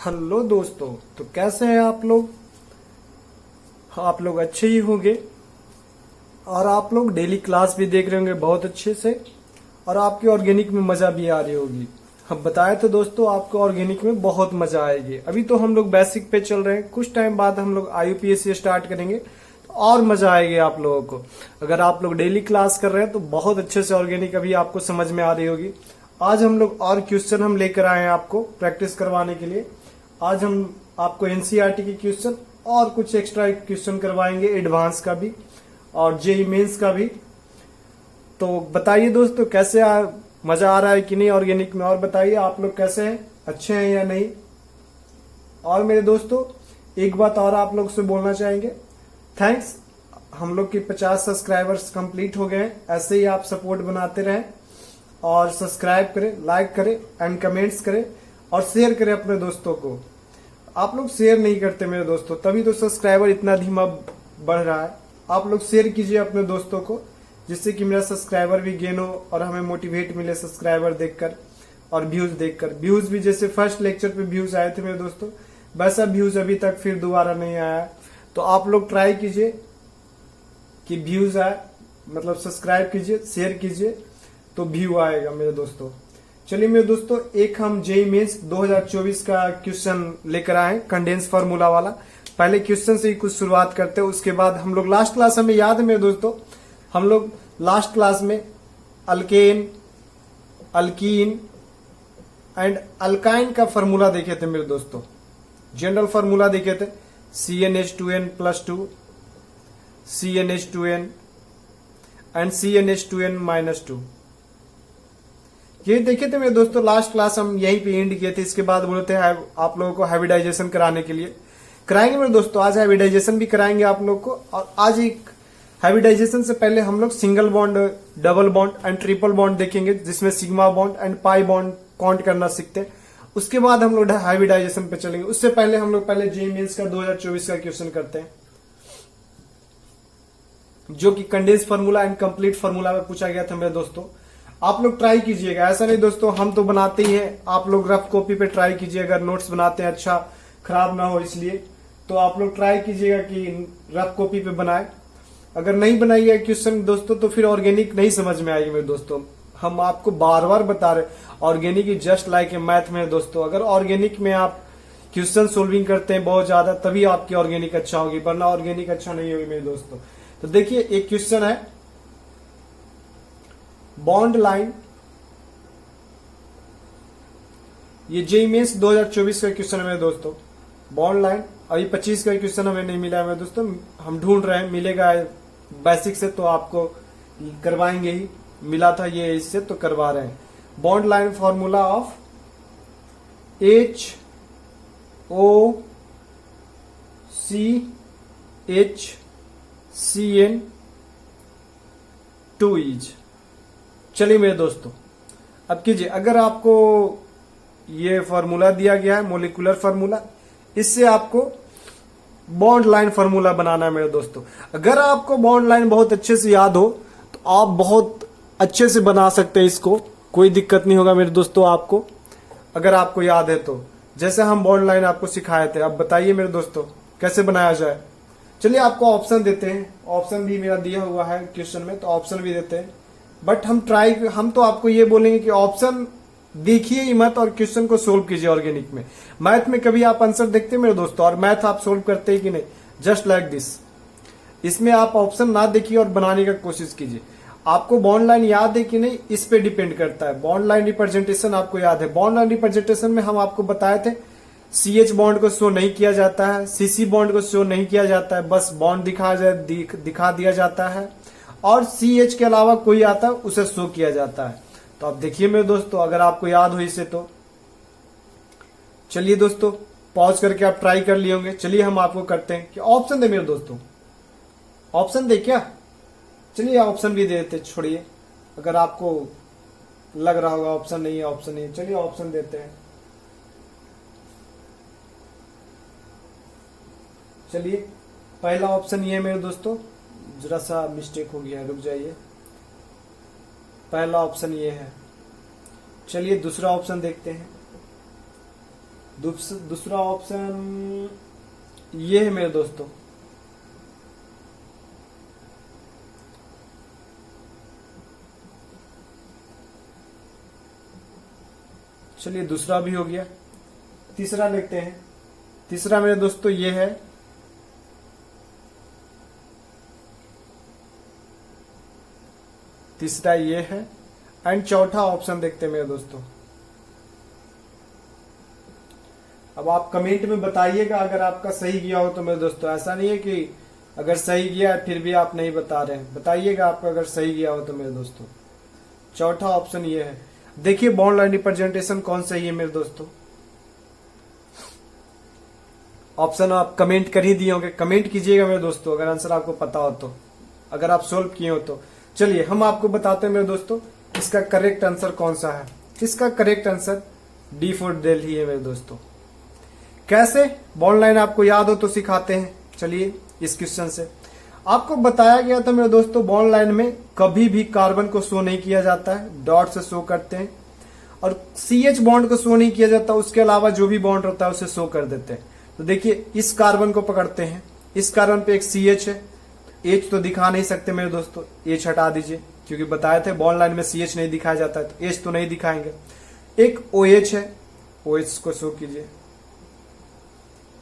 Hello दोस्तों। तो कैसे हैं आप लोग? आप लोग अच्छे ही होंगे और आप लोग डेली क्लास भी देख रहे होंगे बहुत अच्छे से और आपके ऑर्गेनिक में मजा भी आ रही होगी। हम बताए तो दोस्तों आपको ऑर्गेनिक में बहुत मजा आएगी। अभी तो हम लोग बेसिक पे चल रहे हैं, कुछ टाइम बाद हम लोग IUPAC स्टार्ट करेंगे तो और मजा आएगी आप लोगों को। अगर आप लोग डेली क्लास कर रहे हैं तो बहुत अच्छे से ऑर्गेनिक अभी आपको समझ में आ रही होगी। आज हम लोग और क्वेश्चन हम लेकर आए हैं आपको प्रैक्टिस करवाने के लिए। आज हम आपको NCERT के क्वेश्चन और कुछ एक्स्ट्रा क्वेश्चन करवाएंगे, एडवांस का भी और JEE मेंस का भी। तो बताइए दोस्तों कैसे मजा आ रहा है कि नहीं ऑर्गेनिक में, और बताइए आप लोग कैसे हैं, अच्छे हैं या नहीं। और मेरे दोस्तों एक बात और आप लोग से बोलना चाहेंगे, थैंक्स। हम लोग के 50 सब्सक्राइबर्स कंप्लीट हो गए हैं। ऐसे ही आप सपोर्ट बनाते रहें और सब्सक्राइब करें, लाइक करें एंड कमेंट्स करें और शेयर करें अपने दोस्तों को। आप लोग शेयर नहीं करते मेरे दोस्तों, तभी तो सब्सक्राइबर इतना धीमा बढ़ रहा है। आप लोग शेयर कीजिए अपने दोस्तों को, जिससे कि मेरा सब्सक्राइबर भी गेन हो और हमें मोटिवेट मिले सब्सक्राइबर देखकर और व्यूज देखकर। व्यूज भी जैसे फर्स्ट लेक्चर पे व्यूज आए थे मेरे दोस्तों, वैसा व्यूज अभी तक फिर दोबारा नहीं आया। तो आप लोग ट्राई कीजिए कि व्यूज आए, मतलब सब्सक्राइब कीजिए, शेयर कीजिए तो व्यू आएगा मेरे दोस्तों। चलिए मेरे दोस्तों एक हम JEE मेंस 2024 का क्वेश्चन लेकर आए, कंडेंस फार्मूला वाला। पहले क्वेश्चन से ही कुछ शुरुआत करते हैं, उसके बाद हम लोग लास्ट क्लास, हमें याद है मेरे दोस्तों, हम लोग लास्ट क्लास में अल्केन, अल्कीन एंड अल्काइन का फार्मूला देखे थे मेरे दोस्तों। जनरल फार्मूला देखे थे CnH2n+2, CnH2n एंड CnH2n-2। ये देखे थे मेरे दोस्तों लास्ट क्लास, हम यहीं पे एंड किए थे। इसके बाद बोले थे आप लोगों को हाइब्रिडाइजेशन कराने के लिए कराएंगे मेरे दोस्तों। आज हाइब्रिडाइजेशन भी कराएंगे आप लोग को। और आज एक हाइब्रिडाइजेशन से पहले हम लोग single bond, double bond and triple bond देखेंगे, जिसमें sigma bond and pi bond count करना सीखते हैं। उसके बाद हम लोग हाइब्रिडाइजेशन पे चलेंगे। उससे पहले हम लोग पहले JEE मेंस का 2024 का क्वेश्चन करते हैं, जो कि condense formula and complete formula में पूछा गया था मेरे दोस्तों। आप लोग ट्राई कीजिएगा, ऐसा नहीं दोस्तों हम तो बनाते ही हैं, आप लोग रफ कॉपी पे ट्राई कीजिए। अगर नोट्स बनाते हैं अच्छा खराब ना हो इसलिए, तो आप लोग ट्राई कीजिएगा कि रफ कॉपी पे बनाए। अगर नहीं बनाइए क्वेश्चन दोस्तों तो फिर ऑर्गेनिक नहीं समझ में आएगी मेरे दोस्तों। हम आपको बार बार बता रहे, organic is just like a math में दोस्तों। अगर ऑर्गेनिक में आप क्वेश्चन सोल्विंग करते हैं बहुत ज्यादा, तभी आपकी ऑर्गेनिक अच्छा होगी, वरना ऑर्गेनिक अच्छा नहीं होगी मेरे दोस्तों। तो देखिए एक क्वेश्चन है, बॉन्ड लाइन, ये JEE मेंस 2024 का क्वेश्चन है मेरे दोस्तों। बॉन्ड लाइन, अभी 25 का क्वेश्चन हमें नहीं मिला है मेरे दोस्तों, हम ढूंढ रहे हैं, मिलेगा बेसिक से तो आपको करवाएंगे ही। मिला था ये इससे तो करवा रहे हैं। Bond line formula of HOCHCN2 is. चलिए मेरे दोस्तों अब कीजिए, अगर आपको ये फॉर्मूला दिया गया है मोलिकुलर फार्मूला, इससे आपको बॉन्ड लाइन फार्मूला बनाना है मेरे दोस्तों। अगर आपको बॉन्ड लाइन बहुत अच्छे से याद हो तो आप बहुत अच्छे से बना सकते हैं इसको, कोई दिक्कत नहीं होगा मेरे दोस्तों आपको, अगर आपको याद है तो। जैसे हम बॉन्ड लाइन आपको सिखाए थे, अब बताइए मेरे दोस्तों कैसे बनाया जाए। चलिए आपको ऑप्शन देते हैं, ऑप्शन भी मेरा दिया हुआ है क्वेश्चन में, तो ऑप्शन भी देते हैं। बट हम तो आपको ये बोलेंगे कि ऑप्शन देखिए ही मत और क्वेश्चन को सोल्व कीजिए ऑर्गेनिक में। मैथ में कभी आप आंसर देखते हैं मेरे दोस्तों, और मैथ आप सोल्व करते हैं कि नहीं, जस्ट लाइक दिस। इसमें आप ऑप्शन ना देखिए और बनाने का कोशिश कीजिए। आपको बॉन्ड लाइन याद है कि नहीं, इस पे डिपेंड करता है। बॉन्ड लाइन रिप्रेजेंटेशन आपको याद है। बॉन्ड लाइन रिप्रेजेंटेशन में हम आपको बताए थे CH बॉन्ड को शो नहीं किया जाता है, CC बॉन्ड को शो नहीं किया जाता है, बस बॉन्ड दिखा दिया जाता है, और CH के अलावा कोई आता है उसे शो किया जाता है। तो आप देखिए मेरे दोस्तों, अगर आपको याद हो इसे तो। चलिए दोस्तों पॉज करके आप ट्राई कर लिए होंगे। चलिए हम आपको करते हैं कि ऑप्शन दे मेरे दोस्तों, ऑप्शन दे क्या। चलिए ऑप्शन भी दे देते, छोड़िए अगर आपको लग रहा होगा ऑप्शन नहीं है, ऑप्शन नहीं है, चलिए ऑप्शन देते हैं। चलिए पहला ऑप्शन ये है मेरे दोस्तों, जरा सा मिस्टेक हो गया है, रुक जाइए। पहला ऑप्शन ये है। चलिए दूसरा ऑप्शन देखते हैं, दूसरा ऑप्शन ये है मेरे दोस्तों। चलिए दूसरा भी हो गया, तीसरा लेते हैं। तीसरा मेरे दोस्तों ये है, तीसरा ये है, एंड चौथा ऑप्शन देखते हैं मेरे दोस्तों। अब आप कमेंट में बताइएगा अगर आपका सही गया हो तो मेरे दोस्तों। ऐसा नहीं है कि अगर सही गया फिर भी आप नहीं बता रहे हैं, बताइएगा आपका अगर सही गया हो तो मेरे दोस्तों। चौथा ऑप्शन ये है। देखिए बॉन्ड लाइन रिप्रेजेंटेशन कौन सही है मेरे दोस्तों। ऑप्शन आप कमेंट कर ही दिए होंगे, कमेंट कीजिएगा मेरे दोस्तों अगर आंसर आपको पता हो तो, अगर आप सोल्व किए हो तो। चलिए हम आपको बताते हैं मेरे दोस्तों इसका करेक्ट आंसर कौन सा है। इसका correct answer D for Delhi है मेरे दोस्तों। कैसे बॉन्ड लाइन आपको याद हो तो सिखाते हैं। चलिए इस क्वेश्चन से आपको बताया गया था मेरे दोस्तों, बॉन्ड लाइन में कभी भी कार्बन को शो नहीं किया जाता है, डॉट से शो करते हैं, और CH बॉन्ड को शो नहीं किया जाता, उसके अलावा जो भी बॉन्ड होता है उसे शो कर देते हैं। तो देखिए इस कार्बन को पकड़ते हैं, इस कार्बन पे एक CH है, H तो दिखा नहीं सकते मेरे दोस्तों, H हटा दीजिए क्योंकि बताए थे बॉन्ड लाइन में CH नहीं दिखाया जाता है तो H तो नहीं दिखाएंगे। एक OH है, OH को शो कीजिए।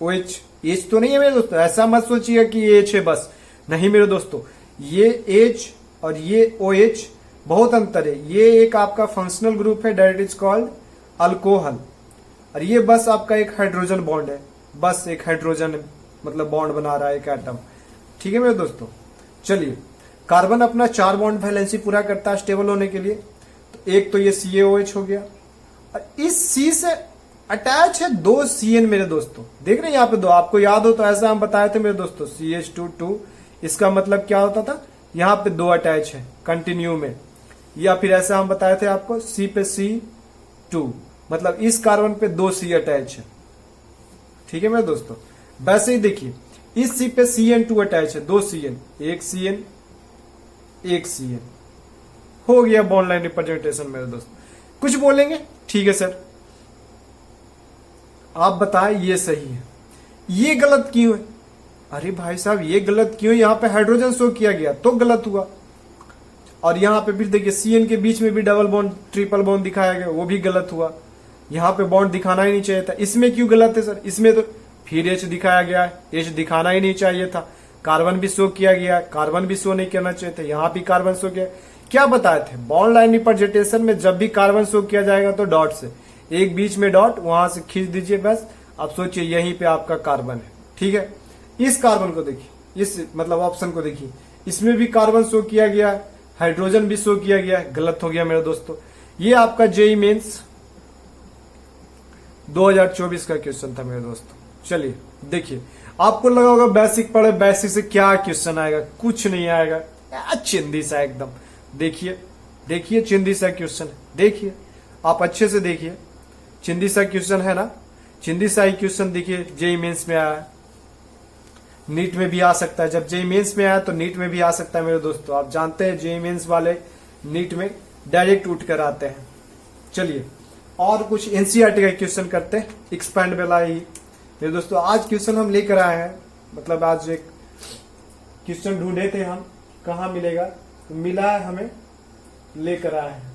OH H तो नहीं है मेरे दोस्तों, ऐसा मत सोचिए कि ये H है बस, नहीं मेरे दोस्तों, ये H और ये OH बहुत अंतर है। ये एक आपका फंक्शनल ग्रुप है दैट इज कॉल्ड अल्कोहल, और ये बस आपका एक हाइड्रोजन बॉन्ड है, बस एक हाइड्रोजन मतलब बॉन्ड बना रहा है एक एटम। ठीक है मेरे दोस्तों। चलिए कार्बन अपना 4 बॉन्ड वैलेंसी पूरा करता है स्टेबल होने के लिए। तो एक तो ये CaOH हो गया, और इस C से अटैच है 2 CN मेरे दोस्तों। देख रहे हैं यहाँ पे 2, आपको याद हो तो ऐसा हम बताए थे मेरे दोस्तों CH2 इसका मतलब क्या होता था, यहाँ पे 2 अटैच है कंटिन्यू में, या फिर ऐसा हम बताए थे आपको C पे C2 मतलब इस कार्बन पे 2 C अटैच है। ठीक है मेरे दोस्तों। वैसे ही देखिए इस C पे CN2 अटैच है, 2 CN, एक CN एक CN, हो गया बॉन्ड लाइन रिप्रेजेंटेशन मेरे दोस्त। कुछ बोलेंगे? ठीक है सर आप बताएं ये सही है, ये गलत क्यों है? अरे भाई साहब ये गलत क्यों? यहां पे हाइड्रोजन शो किया गया तो गलत हुआ, और यहां पे फिर देखिए CN के बीच में भी डबल बॉन्ड ट्रिपल बॉन्ड दिखाया गया, वो भी गलत हुआ। यहां पे बॉन्ड दिखाना ही नहीं चाहिए था, इसमें क्यों गलत है सर? इसमें तो फिर H दिखाया गया है, H दिखाना ही नहीं चाहिए था। कार्बन भी शो किया गया, कार्बन भी शो नहीं करना चाहिए था, यहां भी कार्बन शो किया। क्या बताए थे बॉन्ड लाइन रिप्रेजेंटेशन में जब भी कार्बन शो किया जाएगा तो डॉट से, एक बीच में डॉट वहां से खींच दीजिए बस। आप सोचिए यहीं पे आपका कार्बन है। ठीक है, इस कार्बन को देखिए, इस मतलब ऑप्शन को देखिए, इसमें भी कार्बन शो किया गया, हाइड्रोजन भी शो किया गया, गलत हो गया मेरे दोस्तों। ये आपका जेईई मेंस 2024 का क्वेश्चन था मेरे दोस्तों। चलिए देखिए, आपको लगा होगा बेसिक पढ़े, बेसिक से क्या क्वेश्चन आएगा, कुछ नहीं आएगा, चिंदी सा एकदम। देखिए देखिए चिंदी सा क्वेश्चन, देखिए आप अच्छे से देखिए, चिंदी सा क्वेश्चन है ना, चिंदी सा ही क्वेश्चन देखिए जेईई मेंस में आया है, नीट में भी आ सकता है। जब जेईई मेंस में आया तो नीट में भी आ सकता है मेरे दोस्तों। आप जानते हैं जेईई मेंस वाले नीट में डायरेक्ट उठ कर आते हैं। चलिए और कुछ एनसीईआरटी का क्वेश्चन करते हैं, एक्सपैंड वाला ही मेरे दोस्तों। आज क्वेश्चन हम लेकर आए हैं, मतलब आज एक क्वेश्चन ढूंढे थे हम, कहाँ मिलेगा तो मिला है हमें, लेकर आए हैं।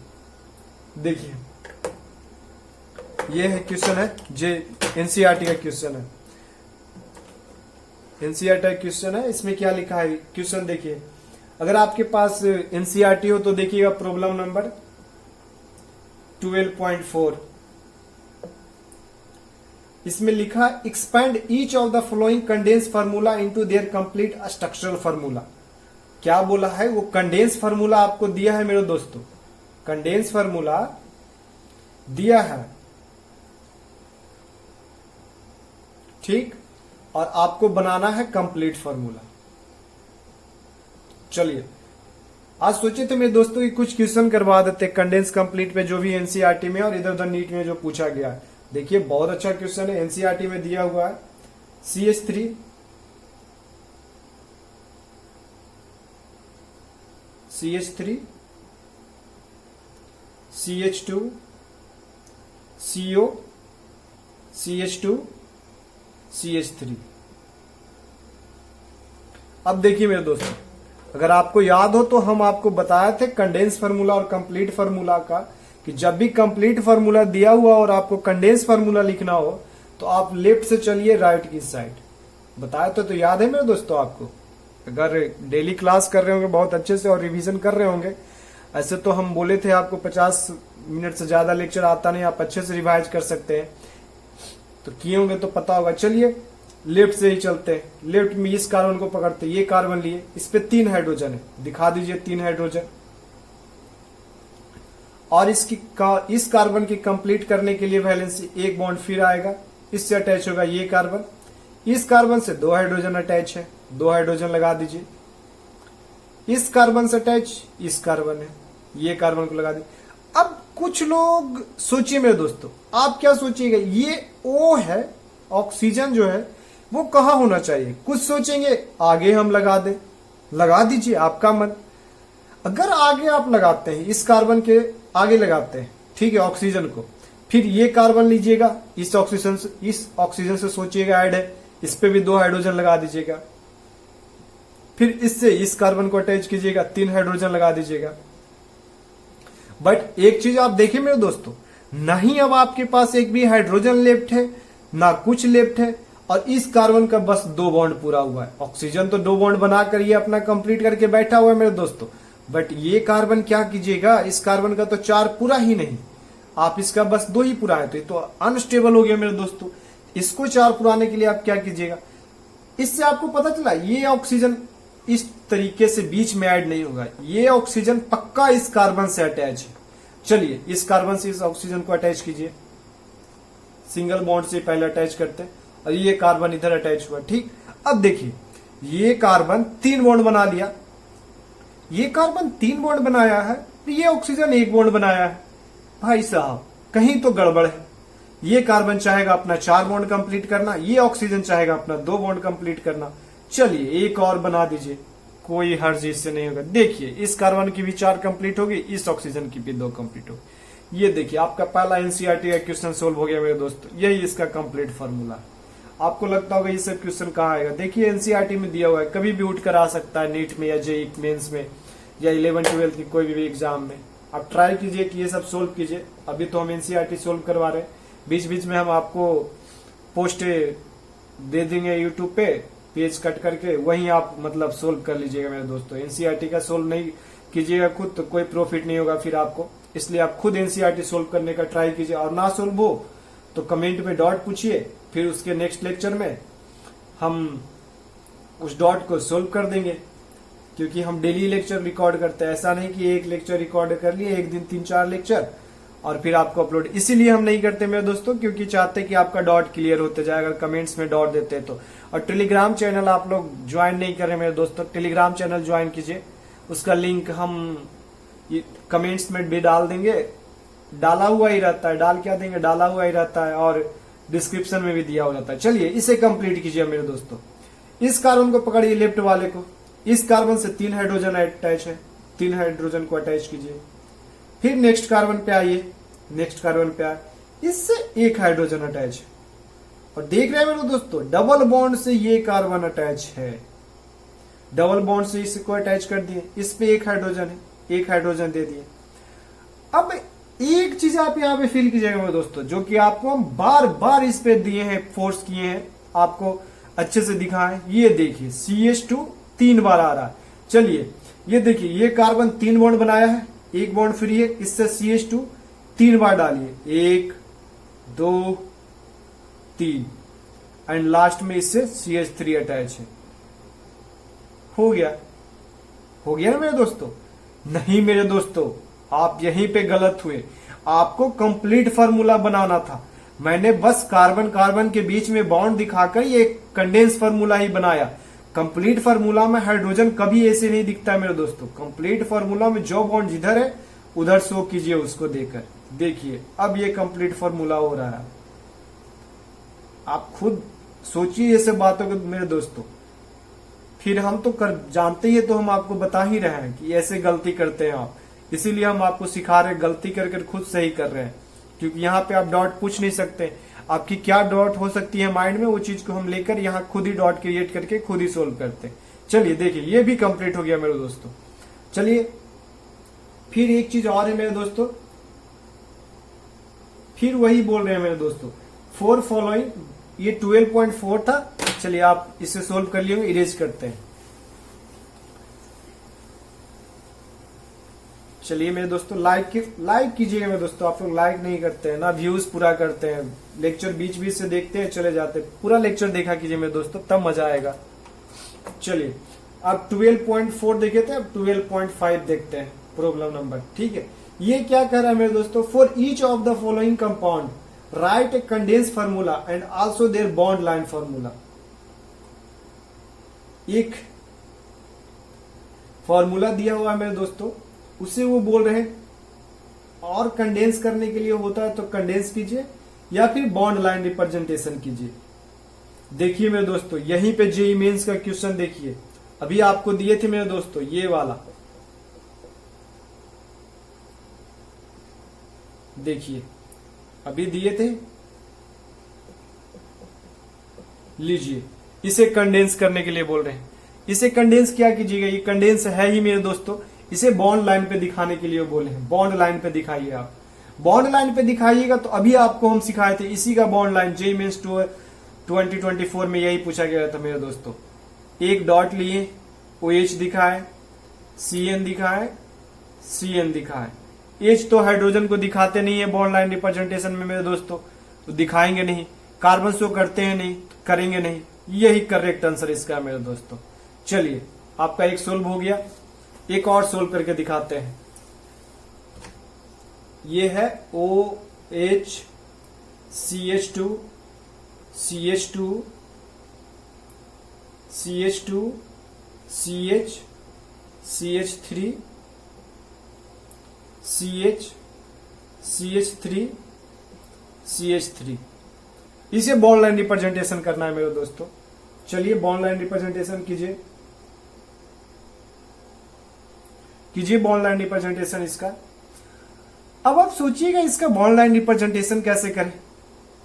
देखिए ये है क्वेश्चन है, जे एनसीईआरटी का क्वेश्चन है, एनसीईआरटी का क्वेश्चन है। इसमें क्या लिखा है क्वेश्चन देखिए, अगर आपके पास एनसीईआरटी हो तो देखिएगा प्रॉब्लम नंबर 12.4, इसमें लिखा expand each of the following condense formula into their complete structural formula. क्या बोला है? वो कंडेंस फार्मूला आपको दिया है मेरे दोस्तों, कंडेंस फार्मूला दिया है, ठीक, और आपको बनाना है कंप्लीट फार्मूला। चलिए आज सोचे थे मेरे दोस्तों कि कुछ क्वेश्चन करवा देते कंडेंस कंप्लीट पे, जो भी एनसीईआरटी में और इधर उधर नीट में जो पूछा गया है। देखिए बहुत अच्छा क्वेश्चन है, एनसीईआरटी में दिया हुआ है CH3 CH3 CH2 CO CH2 CH3। अब देखिए मेरे दोस्तों, अगर आपको याद हो तो हम आपको बताए थे कंडेंस फार्मूला और कंप्लीट फार्मूला का, कि जब भी कंप्लीट फार्मूला दिया हुआ और आपको कंडेंस फार्मूला लिखना हो तो आप लेफ्ट से चलिए राइट की साइड। बताया तो याद है मेरे दोस्तों आपको? अगर डेली क्लास कर रहे होंगे बहुत अच्छे से और रिवीजन कर रहे होंगे, ऐसे तो हम बोले थे आपको 50 मिनट से ज्यादा लेक्चर आता नहीं, आप अच्छे से रिवाइज कर सकते हैं, तो किए होंगे तो पता होगा। चलिए लेफ्ट से ही चलते हैं। लेफ्ट में इस कार्बन को पकड़ते, ये कार्बन लिए, इस पे 3 हाइड्रोजन है, दिखा दीजिए 3 हाइड्रोजन। और इस कार्बन की कंप्लीट करने के लिए वैलेंसी 1 बॉन्ड फिर आएगा, इससे अटैच होगा ये कार्बन। इस कार्बन से 2 हाइड्रोजन अटैच है, 2 हाइड्रोजन लगा दीजिए। इस कार्बन से अटैच इस कार्बन है, ये कार्बन को लगा दीजिए। अब कुछ लोग सोचिए मेरे दोस्तों, आप क्या सोचिएगा, ये O है, ऑक्सीजन जो है वो कहां होना चाहिए? कुछ सोचेंगे आगे हम लगा दें, लगा दीजिए, आपका मन। अगर आगे आप लगाते हैं, इस कार्बन के आगे लगाते हैं, ठीक है, ऑक्सीजन को, फिर ये कार्बन लीजिएगा, इस ऑक्सीजन से सोचिएगा ऐड है, इस पे भी 2 हाइड्रोजन लगा दीजिएगा। फिर इससे इस कार्बन को अटैच कीजिएगा, 3 हाइड्रोजन लगा दीजिएगा। बट एक चीज आप देखिए मेरे दोस्तों, नहीं अब आपके पास एक भी हाइड्रोजन लेफ्ट है, ना कुछ लेफ्ट है, और इस कार्बन का बस 2 बॉन्ड पूरा हुआ है। ऑक्सीजन तो 2 बॉन्ड बनाकर ये अपना कंप्लीट करके बैठा हुआ है मेरे दोस्तों, बट ये कार्बन क्या कीजिएगा, इस कार्बन का तो 4 पूरा ही नहीं, आप इसका बस 2 ही पूरा है, तो ये तो अनस्टेबल हो गया मेरे दोस्तों। इसको 4 पुराने के लिए आप क्या कीजिएगा, इससे आपको पता चला ये ऑक्सीजन इस तरीके से बीच में ऐड नहीं होगा, ये ऑक्सीजन पक्का इस कार्बन से अटैच है। चलिए इस कार्बन से इस ऑक्सीजन को अटैच कीजिए, सिंगल बॉन्ड से पहले अटैच करते हैं, और ये कार्बन इधर अटैच हुआ, ठीक। अब देखिए ये कार्बन 3 बॉन्ड बना लिया, ये कार्बन 3 बॉन्ड बनाया है, ये ऑक्सीजन 1 बॉन्ड बनाया है। भाई साहब कहीं तो गड़बड़ है, ये कार्बन चाहेगा अपना 4 बॉन्ड कंप्लीट करना, ये ऑक्सीजन चाहेगा अपना 2 बॉन्ड कंप्लीट करना। चलिए एक और बना दीजिए, कोई हर्ज इससे नहीं होगा। देखिए इस कार्बन की भी 4 कंप्लीट होगी, इस ऑक्सीजन की भी 2 कंप्लीट होगी। ये देखिए आपका पहला एनसीईआरटी का क्वेश्चन सोल्व हो गया मेरे दोस्तों, यही इसका कंप्लीट फार्मूला है। आपको लगता होगा ये सब क्वेश्चन कहाँ आएगा, देखिए एनसीईआरटी में दिया हुआ है, कभी भी उठ कर आ सकता है, नीट में या जेईई मेंस में या 11-12 की कोई भी एग्जाम में। आप ट्राई कीजिए कि ये सब सोल्व कीजिए। अभी तो हम एनसीईआरटी सोल्व करवा रहे हैं, बीच बीच में हम आपको पोस्ट दे देंगे यूट्यूब पे, पेज कट करके, वहीं आप मतलब सोल्व कर लीजिएगा मेरे दोस्तों। एनसीईआरटी का सोल्व नहीं कीजिएगा खुद तो कोई प्रॉफिट नहीं होगा फिर आपको, इसलिए आप खुद एनसीईआरटी सोल्व करने का ट्राई कीजिए। और ना सोल्व हो तो कमेंट में डॉट पूछिए, फिर उसके नेक्स्ट लेक्चर में हम उस डॉट को सोल्व कर देंगे, क्योंकि हम डेली लेक्चर रिकॉर्ड करते हैं। ऐसा नहीं कि एक लेक्चर रिकॉर्ड कर लिए, एक दिन 3-4 लेक्चर और फिर आपको अपलोड, इसीलिए हम नहीं करते मेरे दोस्तों, क्योंकि चाहते कि आपका डॉट क्लियर होते जाए, अगर कमेंट्स में डॉट देते हैं तो। और टेलीग्राम चैनल आप लोग ज्वाइन नहीं कर रहे मेरे दोस्तों, टेलीग्राम चैनल ज्वाइन कीजिए, उसका लिंक हम कमेंट्स में भी डाल देंगे, डाला हुआ ही रहता है, डाल क्या देंगे, डाला हुआ ही रहता है, और डिस्क्रिप्शन में भी दिया हो जाता है। चलिए इसे कंप्लीट कीजिए मेरे दोस्तों। इस कार्बन को पकड़िए, लेफ्ट वाले को, इस कार्बन से 3 हाइड्रोजन अटैच है, 3 हाइड्रोजन को अटैच कीजिए। फिर नेक्स्ट कार्बन पे आइए, नेक्स्ट कार्बन पे आए, इससे 1 हाइड्रोजन अटैच है, और देख रहे हैं मेरे दोस्तों डबल बॉन्ड से ये कार्बन अटैच है, डबल बॉन्ड से इसको अटैच कर दिए, इस पे 1 हाइड्रोजन है, 1 हाइड्रोजन दे दिए। अब एक चीज आप यहाँ पे फील कीजिएगा मेरे दोस्तों, जो कि आपको हम बार बार इस पे दिए हैं, फोर्स किए हैं, आपको अच्छे से दिखाएं। ये देखिए CH2 3 बार आ रहा है। चलिए ये देखिए ये कार्बन 3 बॉन्ड बनाया है, 1 बॉन्ड फ्री है, इससे CH2 3 बार डालिए, 1 2 3, एंड लास्ट में इससे CH3 अटैच है। हो गया, हो गया ना मेरे दोस्तों? नहीं मेरे दोस्तों, आप यहीं पे गलत हुए, आपको कंप्लीट फार्मूला बनाना था। मैंने बस कार्बन कार्बन के बीच में बॉन्ड दिखाकर ये कंडेंस फार्मूला ही बनाया। कंप्लीट फार्मूला में हाइड्रोजन कभी ऐसे नहीं दिखता है मेरे दोस्तों। कंप्लीट फार्मूला में जो बॉन्ड जिधर है उधर शो कीजिए उसको देकर। देखिए अब ये कंप्लीट फार्मूला हो रहा है। आप खुद सोचिए ये सब बातों को मेरे दोस्तों। फिर हम तो जानते ही है, तो हम आपको बता ही रहे हैं कि ऐसे गलती करते हैं आप, इसीलिए हम आपको सिखा रहे हैं, गलती करके खुद सही कर रहे हैं। क्योंकि यहाँ पे आप डॉट पूछ नहीं सकते, आपकी क्या डॉट हो सकती है माइंड में, वो चीज को हम लेकर यहाँ खुद ही डॉट क्रिएट करके खुद ही सोल्व करते हैं। चलिए देखिए ये भी कंप्लीट हो गया मेरे दोस्तों। चलिए फिर एक चीज और है मेरे दोस्तों, फिर वही बोल रहे हैं मेरे दोस्तों, 4 फॉलोइंग, ये 12.4 था। चलिए आप इसे सोल्व कर लिए, इरेज करते हैं। चलिए मेरे दोस्तों लाइक कीजिएगा मेरे दोस्तों, आप लोग लाइक नहीं करते हैं ना, व्यूज पूरा करते हैं, लेक्चर बीच बीच से देखते हैं चले जाते हैं। पूरा लेक्चर देखा कीजिए मेरे दोस्तों, तब मजा आएगा। चलिए अब 12.4 देखे थे, अब 12.5 देखते हैं प्रॉब्लम नंबर। ठीक है, ये क्या कह रहा है मेरे दोस्तों, for each of the following compound write a condense formula and also their bond line formula. एक फॉर्मूला दिया हुआ है मेरे दोस्तों, उसे वो बोल रहे हैं और कंडेंस करने के लिए होता है तो कंडेंस कीजिए या फिर बॉन्ड लाइन रिप्रेजेंटेशन कीजिए। देखिए मेरे दोस्तों यहीं पे जेईई मेंस का क्वेश्चन देखिए, अभी आपको दिए थे मेरे दोस्तों ये वाला, देखिए अभी दिए थे, लीजिए इसे कंडेंस करने के लिए बोल रहे हैं। इसे कंडेंस क्या कीजिएगा, ये कंडेंस है ही मेरे दोस्तों, इसे बॉन्ड लाइन पे दिखाने के लिए बोले हैं। बॉन्ड लाइन पे दिखाइए, आप बॉन्ड लाइन पे दिखाइएगा। तो अभी आपको हम सिखाए थे इसी का बॉन्ड लाइन, जेईई मेंस 2024 में यही पूछा गया था मेरे दोस्तों। एक डॉट लिए, OH दिखाए, CN दिखाए, CN दिखाए। H तो हाइड्रोजन को दिखाते नहीं है बॉन्ड लाइन रिप्रेजेंटेशन में मेरे दोस्तों, तो दिखाएंगे नहीं। कार्बन शो करते हैं नहीं, तो करेंगे नहीं। यही करेक्ट आंसर इसका मेरे दोस्तों। चलिए आपका एक सोल्व हो गया, एक और सोल्व करके दिखाते हैं। ये है OH CH2 CH2 CH2 CH CH3 CH CH3 CH3, इसे बॉन्ड लाइन रिप्रेजेंटेशन करना है मेरे दोस्तों। चलिए बॉन्ड लाइन रिप्रेजेंटेशन कीजिए, कीजिए बॉन्ड लाइन रिप्रेजेंटेशन इसका। अब आप सोचिएगा इसका बॉन्ड लाइन रिप्रेजेंटेशन कैसे करें।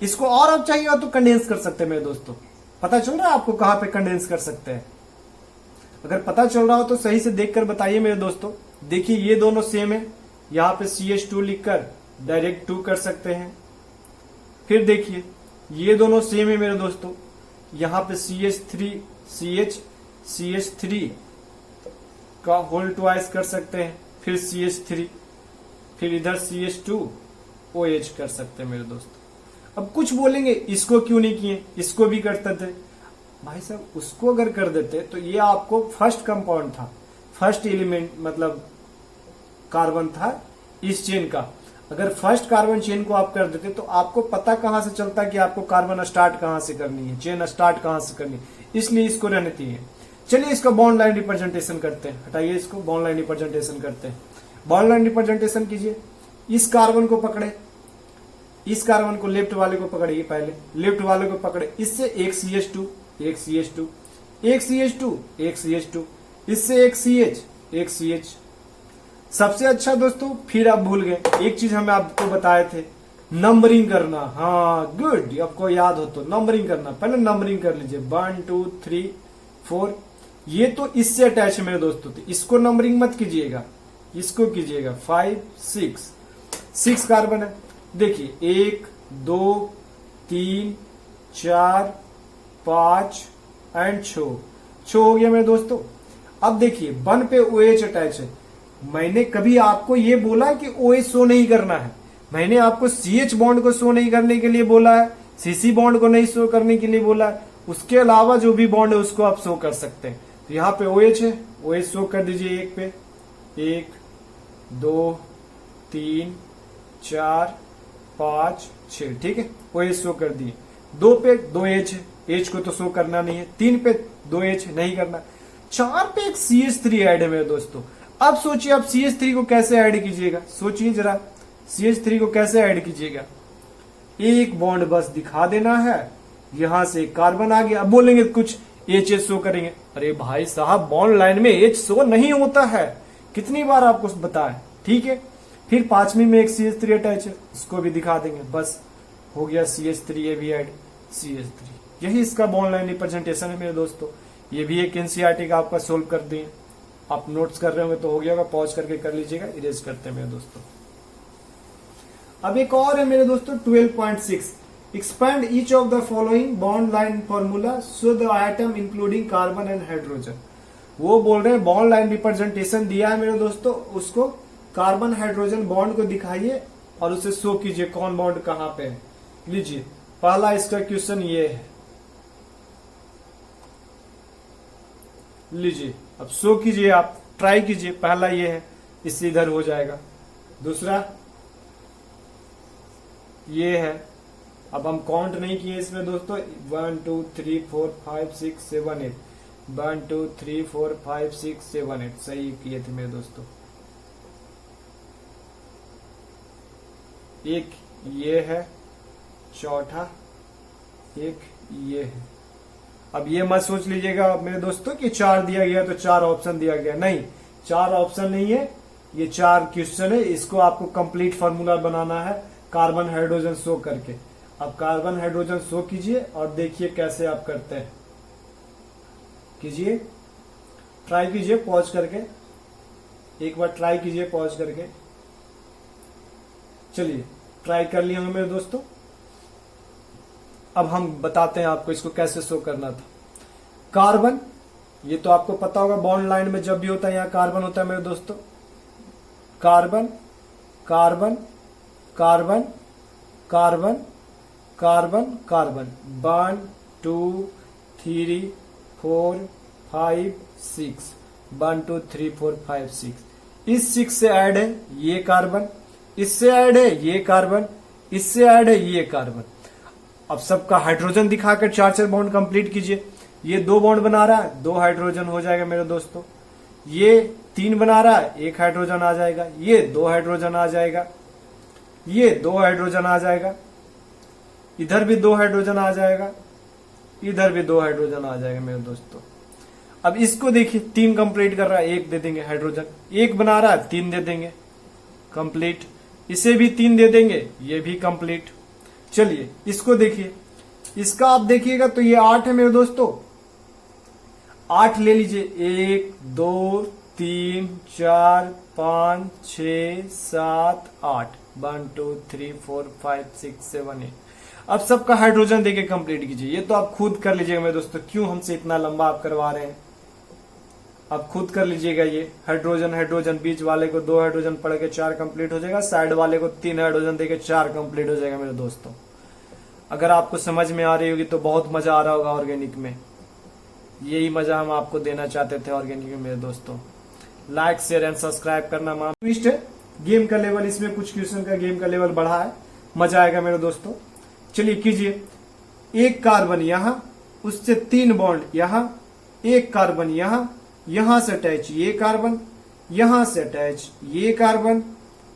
इसको और अब चाहिए तो कंडेंस कर सकते हैं मेरे दोस्तों। पता चल रहा है आपको कहां पे कंडेंस कर सकते हैं? अगर पता चल रहा हो तो सही से देखकर बताइए मेरे दोस्तों। देखिए ये दोनों सेम है, यहां पे CH2 लिखकर डायरेक्ट 2 कर सकते हैं। फिर देखिए ये दोनों सेम है मेरे दोस्तों, यहां पे CH3 का होल ट्वाइस कर सकते हैं, फिर CH3, फिर इधर CH2 OH कर सकते हैं मेरे दोस्तों। अब कुछ बोलेंगे इसको क्यों नहीं किए, इसको भी करते थे। भाई साहब उसको अगर कर देते तो ये आपको फर्स्ट कंपाउंड था, फर्स्ट एलिमेंट मतलब कार्बन था इस चेन का। अगर फर्स्ट कार्बन चेन को आप कर देते तो आपको पता कहां से चलता कि आपको कार्बन स्टार्ट कहां से करनी है, चेन स्टार्ट कहां से करनी है। इसलिए इसको रहने चाहिए। चलिए इसका बॉन्ड लाइन रिप्रेजेंटेशन करते हैं, हटाइए इसको, बॉन्ड लाइन रिप्रेजेंटेशन करते हैं। बॉन्ड लाइन रिप्रेजेंटेशन कीजिए, इस कार्बन को पकड़े, इस कार्बन को लेफ्ट वाले को पकड़िए, पहले लेफ्ट वाले को पकड़े, इससे एक CH2 एक CH2 एक CH2 एक CH2, इससे एक CH एक CH। सबसे अच्छा दोस्तों फिर आप भूल गए एक चीज हमें आपको बताए थे, नंबरिंग करना। हाँ गुड, आपको याद हो तो नंबरिंग करना, पहले नंबरिंग कर लीजिए 1 2 3 4। ये तो इससे अटैच है मेरे दोस्तों, तो इसको नंबरिंग मत कीजिएगा, इसको कीजिएगा 5 6 कार्बन है। देखिए 1 2 3 4 5 एंड 6 हो गया मेरे दोस्तों। अब देखिए 1 पे OH अटैच है। मैंने कभी आपको ये बोला कि OH शो नहीं करना है, मैंने आपको CH बॉन्ड को शो नहीं करने के लिए बोला है, CC बॉन्ड को नहीं शो करने के लिए बोला है। उसके अलावा जो भी बॉन्ड है उसको आप शो कर सकते हैं। तो यहाँ पे OH है, OH शो कर दीजिए एक पे, 1 2 3 4 5 6, ठीक है, OH शो कर दिए। 2 पे 2H है, H को तो शो करना नहीं है। 3 पे 2H नहीं करना। 4 पे एक CH3 ऐड है मेरे दोस्तों। अब सोचिए आप CH3 को कैसे ऐड कीजिएगा, सोचिए जरा CH3 को कैसे ऐड कीजिएगा। एक बॉन्ड बस दिखा देना है, यहां से कार्बन आ गया। अब बोलेंगे कुछ H शो करेंगे, अरे भाई साहब बॉन्ड लाइन में H शो नहीं होता है, कितनी बार आपको बताया, ठीक है। फिर 5वीं में एक CH3 अटैच है, इसको भी दिखा देंगे, बस हो गया CH3, ये भी ऐड CH3। यही इसका बॉन्ड लाइन रिप्रेजेंटेशन है मेरे दोस्तों। ये भी एक एनसीईआरटी का आपका सोल्व कर दिए। आप नोट्स कर रहे होंगे तो हो गया होगा, पॉज करके कर लीजिएगा। इरेज करते हैं मेरे दोस्तों। अब एक और है मेरे दोस्तों 12.6, expand each of the following bond line formula so the item including carbon and hydrogen. वो बोल रहे हैं बॉन्ड लाइन रिप्रेजेंटेशन दिया है मेरे दोस्तों, उसको कार्बन हाइड्रोजन बॉन्ड को दिखाइए और उसे शो कीजिए कौन बॉन्ड कहां पे है। लीजिए पहला इसका क्वेश्चन ये है, लीजिए अब शो कीजिए, आप ट्राई कीजिए। पहला ये है, इससे इधर हो जाएगा। दूसरा ये है, अब हम काउंट नहीं किए इसमें दोस्तों, 1 2 3 4 5 6 7 8, 1 2 3 4 5 6 7 8 सही किए थे मेरे दोस्तों। एक ये है, चौथा एक ये है। अब ये मत सोच लीजिएगा मेरे दोस्तों कि 4 दिया गया तो 4 ऑप्शन दिया गया, नहीं 4 ऑप्शन नहीं है, ये 4 क्वेश्चन है। इसको आपको कंप्लीट फार्मूला बनाना है कार्बन हाइड्रोजन शो करके। अब कार्बन हाइड्रोजन शो कीजिए और देखिए कैसे आप करते हैं। कीजिए, ट्राई कीजिए पॉज करके, एक बार ट्राई कीजिए पॉज करके। चलिए ट्राई कर लिए होंगे मेरे दोस्तों। अब हम बताते हैं आपको इसको कैसे शो करना था। कार्बन, ये तो आपको पता होगा बॉन्ड लाइन में जब भी होता है यहां कार्बन होता है मेरे दोस्तों। Carbon carbon carbon carbon carbon carbon, 1 2 3 4 5 6, 1 2 3 4 5 6। इस 6 से ऐड है ये कार्बन, इससे ऐड है ये कार्बन, इससे ऐड है ये कार्बन। अब सबका हाइड्रोजन दिखाकर 4 बॉन्ड कंप्लीट कीजिए। ये 2 बॉन्ड बना रहा है, 2 हाइड्रोजन हो जाएगा मेरे दोस्तों। ये 3 बना रहा है, 1 हाइड्रोजन आ जाएगा। ये 2 हाइड्रोजन आ जाएगा, ये 2 हाइड्रोजन आ जाएगा। इधर भी 2 हाइड्रोजन आ जाएगा, इधर भी 2 हाइड्रोजन आ जाएगा मेरे दोस्तों। अब इसको देखिए 3 कंप्लीट कर रहा है, 1 दे देंगे हाइड्रोजन। 1 बना रहा है, 3 दे देंगे, कंप्लीट। इसे भी 3 दे देंगे, ये भी कंप्लीट। चलिए इसको देखिए, इसका आप देखिएगा तो ये 8 है मेरे दोस्तों। 8 ले लीजिए, 1 2 3 4 5 6 7 8, 1 2 3 4 5 6 7 8। अब सबका हाइड्रोजन देके कंप्लीट कीजिए। ये तो आप खुद कर लीजिएगा मेरे दोस्तों, क्यों हमसे इतना लंबा आप करवा रहे हैं। आप खुद कर लीजिएगा। ये हाइड्रोजन हाइड्रोजन, बीच वाले को 2 हाइड्रोजन पड़ के 4 कंप्लीट हो जाएगा, साइड वाले को 3 हाइड्रोजन देके 4 कंप्लीट हो जाएगा मेरे दोस्तों। अगर आपको समझ में आ रही होगी तो बहुत मजा आ रहा होगा ऑर्गेनिक में। यही मजा हम आपको देना चाहते थे ऑर्गेनिक में मेरे दोस्तों। लाइक शेयर एंड सब्सक्राइब करना मां ट्विस्ट है। गेम का लेवल, इसमें कुछ क्वेश्चन का गेम का लेवल बढ़ा है, मजा आएगा मेरे दोस्तों। चलिए कीजिए। 1 कार्बन यहां, उससे 3 बॉन्ड यहां, 1 कार्बन यहां से अटैच ये कार्बन, यहां से अटैच ये कार्बन,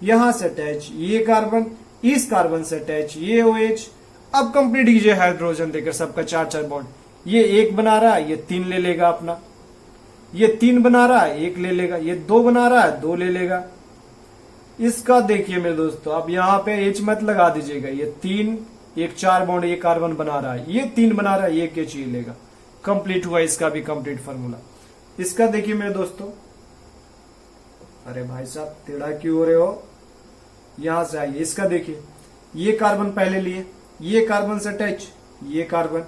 यहां से अटैच ये कार्बन, इस कार्बन से अटैच ये OH। अब कंप्लीट कीजिए हाइड्रोजन देकर सबका 4 बॉन्ड। ये 1 बना रहा है, ये 3 ले लेगा अपना। ये 3 बना रहा है, 1 ले लेगा। ये 2 बना रहा है, 2 ले लेगा। इसका देखिए मेरे दोस्तों, अब यहाँ पे H मत लगा दीजिएगा। ये 3, 1 4 बॉन्ड ये कार्बन बना रहा है, ये 3 बना रहा है, 1 H ले लेगा। कंप्लीट हुआ इसका भी कंप्लीट फार्मूला। इसका देखिए मेरे दोस्तों, अरे भाई साहब टेढ़ा क्यों हो रहे हो, यहां से आइए। इसका देखिए, ये कार्बन पहले लिए, ये कार्बन से अटैच ये कार्बन,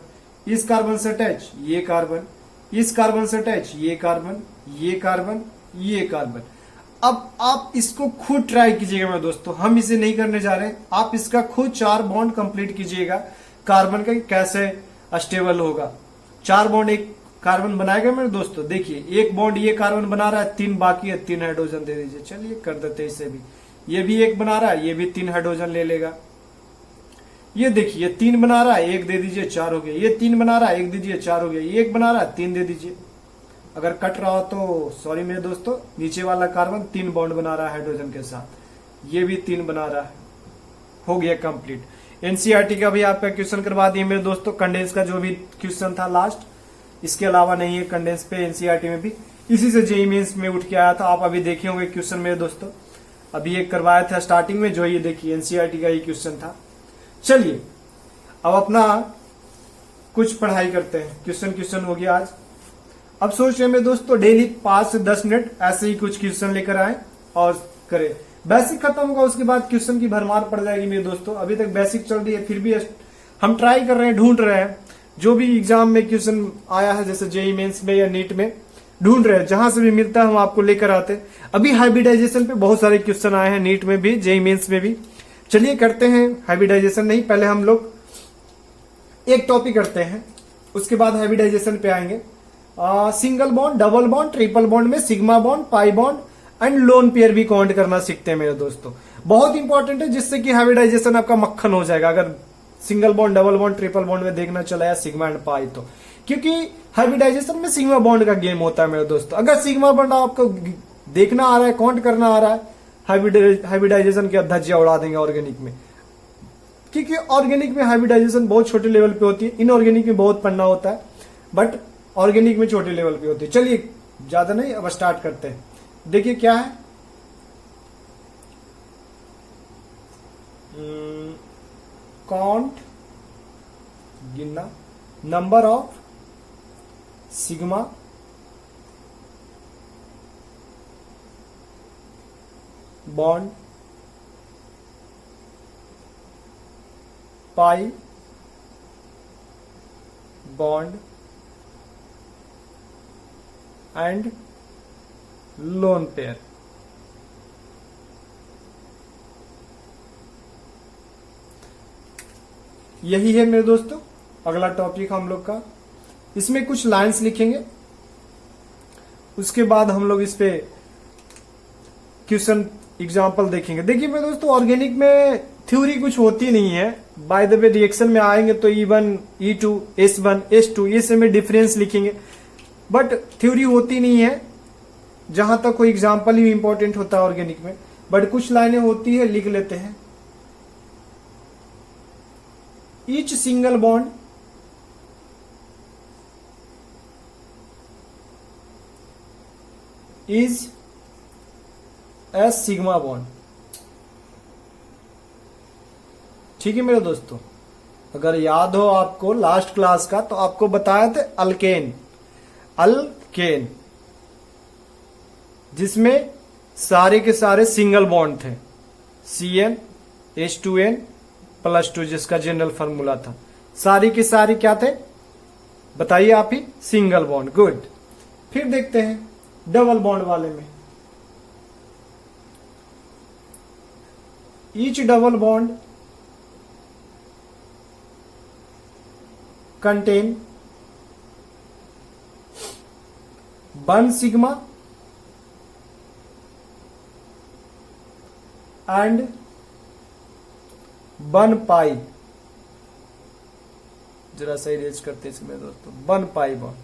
इस कार्बन से अटैच ये कार्बन, इस कार्बन से अटैच ये कार्बन, ये कार्बन, ये कार्बन। अब आप इसको खुद ट्राई कीजिएगा मेरे दोस्तों, हम इसे नहीं करने जा रहे। आप इसका खुद 4 बॉन्ड कंप्लीट कीजिएगा कार्बन का, कैसे स्टेबल होगा। 4 बॉन्ड एक कार्बन बनाएगा मेरे दोस्तों। देखिए 1 बॉन्ड ये कार्बन बना रहा है, 3 बाकी है, 3 हाइड्रोजन दे दीजिए। चलिए कर देते हैं इसे भी। ये भी 1 बना रहा है, ये भी 3 हाइड्रोजन ले लेगा। ये देखिए 3 बना रहा है, 1 दे दीजिए, 4 हो गया। ये 3 बना रहा है, 1 दीजिए, 4 हो गया। ये 1 बना रहा है, 3 दे दीजिए। अगर कट रहा हो तो सॉरी मेरे दोस्तों, नीचे वाला कार्बन 3 बॉन्ड बना रहा है हाइड्रोजन के साथ, ये भी 3 बना रहा है। हो गया कंप्लीट। एनसीईआरटी का भी आपका क्वेश्चन करवा दिए मेरे दोस्तों। कंडेंस का जो भी क्वेश्चन था लास्ट, इसके अलावा नहीं है कंडेंस पे एनसीईआरटी में भी। इसी से जेईई मेंस में उठ के आया था। आप अभी देखे होंगे क्वेश्चन मेरे दोस्तों, अभी एक करवाया था स्टार्टिंग में, जो ये देखिए एनसीईआरटी का ये क्वेश्चन था। चलिए अब अपना कुछ पढ़ाई करते हैं। क्वेश्चन हो गया आज। अब सोच रहे मेरे दोस्तों डेली 5 से 10 मिनट ऐसे ही कुछ क्वेश्चन लेकर आए और करें। बेसिक खत्म होगा उसके बाद क्वेश्चन की भरमार पड़ जाएगी मेरे दोस्तों। अभी तक बेसिक चल रही है, फिर भी हम ट्राई कर रहे हैं, ढूंढ रहे हैं जो भी एग्जाम में क्वेश्चन आया है, जैसे जेईई मेंस में या नीट में, ढूंढ रहे हैं। जहां से भी मिलता है हम आपको लेकर आते हैं। अभी हाइब्रिडाइजेशन पे बहुत सारे क्वेश्चन आए हैं, नीट में भी, जेईई मेंस में भी। चलिए करते हैं हाइब्रिडाइजेशन। नहीं, पहले हम लोग एक टॉपिक करते हैं, उसके बाद हाइब्रिडाइजेशन पे आएंगे। Single bond, double bond, triple bond में sigma bond, pi bond and lone pair भी काउंट करना सीखते हैं मेरे दोस्तों। बहुत इंपॉर्टेंट है, जिससे कि हाइब्रिडाइजेशन आपका मक्खन हो जाएगा अगर single bond, double bond, triple bond में देखना चला है सिग्मा एंड पाई तो। क्योंकि हाइब्रिडाइजेशन में सिग्मा बॉन्ड का गेम होता है मेरे दोस्तों। अगर सिग्मा बॉन्ड आपको देखना आ रहा है, काउंट करना आ रहा है, हाइब्रिडाइजेशन की धज्जियां उड़ा देंगे ऑर्गेनिक में। क्योंकि ऑर्गेनिक में हाइब्रिडाइजेशन बहुत छोटे लेवल पे होती है, इनऑर्गेनिक में बहुत पढ़ना होता है, बट ऑर्गेनिक में छोटे लेवल पे होती है। चलिए ज्यादा नहीं, अब स्टार्ट करते हैं। देखिए क्या है, काउंट, गिनना, number of sigma bond, pi bond and lone pair. यही है मेरे दोस्तों अगला टॉपिक हम लोग का। इसमें कुछ लाइंस लिखेंगे, उसके बाद हम लोग इस पे क्वेश्चन एग्जाम्पल देखेंगे। देखिए मेरे दोस्तों, ऑर्गेनिक में थ्योरी कुछ होती नहीं है। बाय द वे रिएक्शन में आएंगे तो E1, E2, S1, S2 ये सब में डिफरेंस लिखेंगे, बट थ्योरी होती नहीं है। जहां तक कोई एग्जाम्पल ही इंपॉर्टेंट होता है ऑर्गेनिक में, बट कुछ लाइनें होती है, लिख लेते हैं। Each single bond is a sigma bond. ठीक है मेरे दोस्तों, अगर याद हो आपको लास्ट क्लास का, तो आपको बताया थे अल्केन, अल्केन जिसमें सारे के सारे सिंगल बॉन्ड थे, CN H2N +2 जिसका जनरल फार्मूला था। सारी के सारी क्या थे बताइए आप ही, सिंगल बॉन्ड। गुड। फिर देखते हैं डबल बॉन्ड वाले में। Each double bond contain 1 sigma and 1 पाई। जरा सा इरेज करते इसमें दोस्तों, 1 पाई बॉन्ड।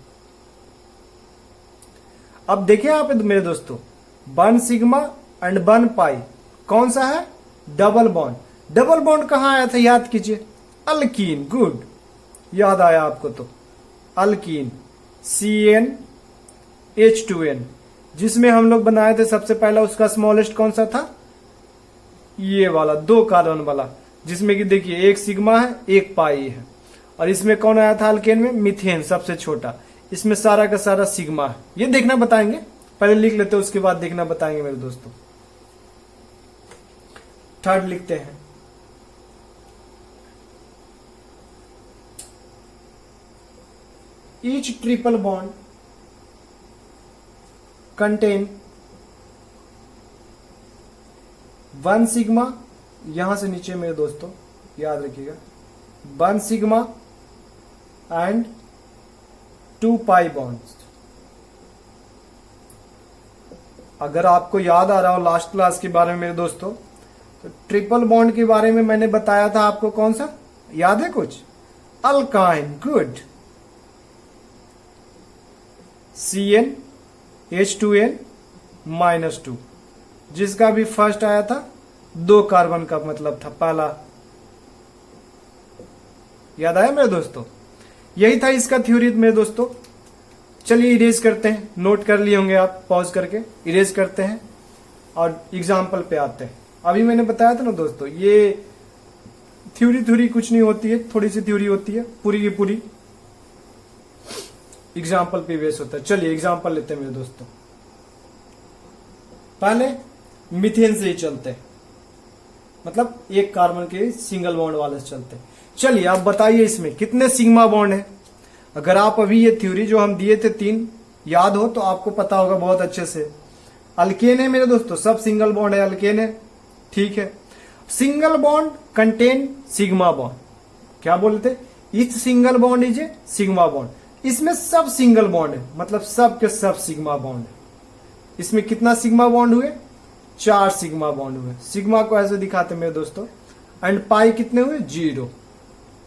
अब देखिए आप मेरे दोस्तों, 1 सिग्मा एंड 1 पाई कौन सा है, डबल बॉन्ड। डबल बॉन्ड कहां आया था याद कीजिए, अल्कीन। गुड, याद आया आपको तो, अल्कीन CN H2N, जिसमें हम लोग बनाए थे सबसे पहला, उसका स्मॉलेस्ट कौन सा था, ये वाला 2 कार्बन वाला, जिसमें कि देखिए 1 सिग्मा है 1 पाई है। और इसमें कौन आया था अल्केन में, मीथेन सबसे छोटा। इसमें सारा का सारा सिग्मा है। ये देखना बताएंगे, पहले लिख लेते हैं उसके बाद देखना बताएंगे मेरे दोस्तों। थर्ड लिखते हैं, each triple bond contain 1 sigma, यहां से नीचे मेरे दोस्तों याद रखिएगा, 1 सिग्मा एंड 2 पाई बॉन्ड्स। अगर आपको याद आ रहा हो लास्ट क्लास के बारे में मेरे दोस्तों, तो ट्रिपल बॉन्ड के बारे में मैंने बताया था आपको, कौन सा याद है कुछ, अल्काइन। गुड, CN H2N -2, जिसका भी फर्स्ट आया था 2 कार्बन का मतलब था पहला। याद आया मेरे दोस्तों, यही था इसका थ्योरी मेरे दोस्तों। चलिए इरेज करते हैं, नोट कर लिए होंगे आप, पॉज करके इरेज करते हैं और एग्जाम्पल पे आते हैं। अभी मैंने बताया था ना दोस्तों, ये थ्योरी थ्योरी कुछ नहीं होती है, थोड़ी सी थ्योरी होती है, पूरी की पूरी एग्जाम्पल पे बेस होता है। चलिए एग्जाम्पल लेते हैं मेरे दोस्तों। पहले मीथेन से ही चलते हैं, मतलब एक कार्बन के सिंगल बॉन्ड वाले से चलते हैं। चलिए आप बताइए इसमें कितने सिग्मा बॉन्ड है। अगर आप अभी ये थ्योरी जो हम दिए थे 3 याद हो तो आपको पता होगा बहुत अच्छे से। अल्केन है मेरे दोस्तों, सब सिंगल बॉन्ड है, अल्केन है, ठीक है। Single bond contain sigma bond, क्या बोलते हैं, etch single bond is a sigma bond. इसमें सब सिंगल बॉन्ड है, मतलब सब के सब सिग्मा बॉन्ड है। इसमें कितना सिग्मा बॉन्ड हुए, 4 सिग्मा बॉन्ड हुए। सिग्मा को ऐसे दिखाते मेरे दोस्तों। एंड पाई कितने हुए, 0।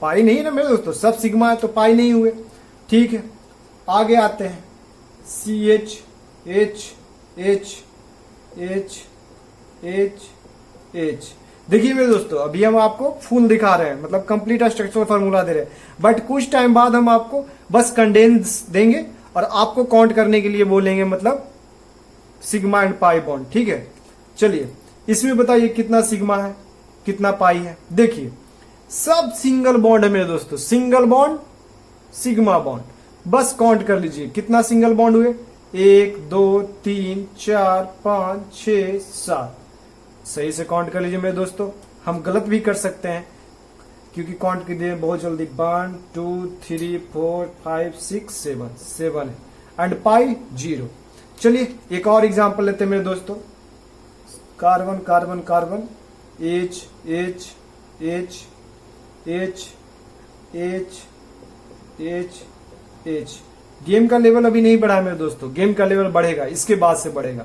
पाई नहीं ना मेरे दोस्तों, सब सिग्मा है तो पाई नहीं हुए, ठीक है। आगे आते हैं CH H H H H H। देखिए मेरे दोस्तों अभी हम आपको फुल दिखा रहे हैं, मतलब कंप्लीट स्ट्रक्चरल फार्मूला दे रहे हैं, बट कुछ टाइम बाद हम आपको बस कंडेंस देंगे और आपको काउंट करने के लिए बोलेंगे, मतलब सिग्मा एंड पाई बॉन्ड, ठीक है। चलिए इसमें बताइए कितना सिग्मा है कितना पाई है। देखिए सब सिंगल बॉन्ड है मेरे दोस्तों, सिंगल बॉन्ड सिग्मा बॉन्ड, बस काउंट कर लीजिए कितना सिंगल बॉन्ड हुए, 1 2 3 4 5 6 7। सही से काउंट कर लीजिए मेरे दोस्तों, हम गलत भी कर सकते हैं क्योंकि काउंट कर दिए बहुत जल्दी। 1 2 3 4 5 6 7 है एंड पाई 0। चलिए एक और एग्जांपल लेते हैं मेरे दोस्तों। Carbon carbon carbon H H H H H H H। Game का लेवल अभी नहीं बढ़ा है मेरे दोस्तों, गेम का लेवल बढ़ेगा, इसके बाद से बढ़ेगा।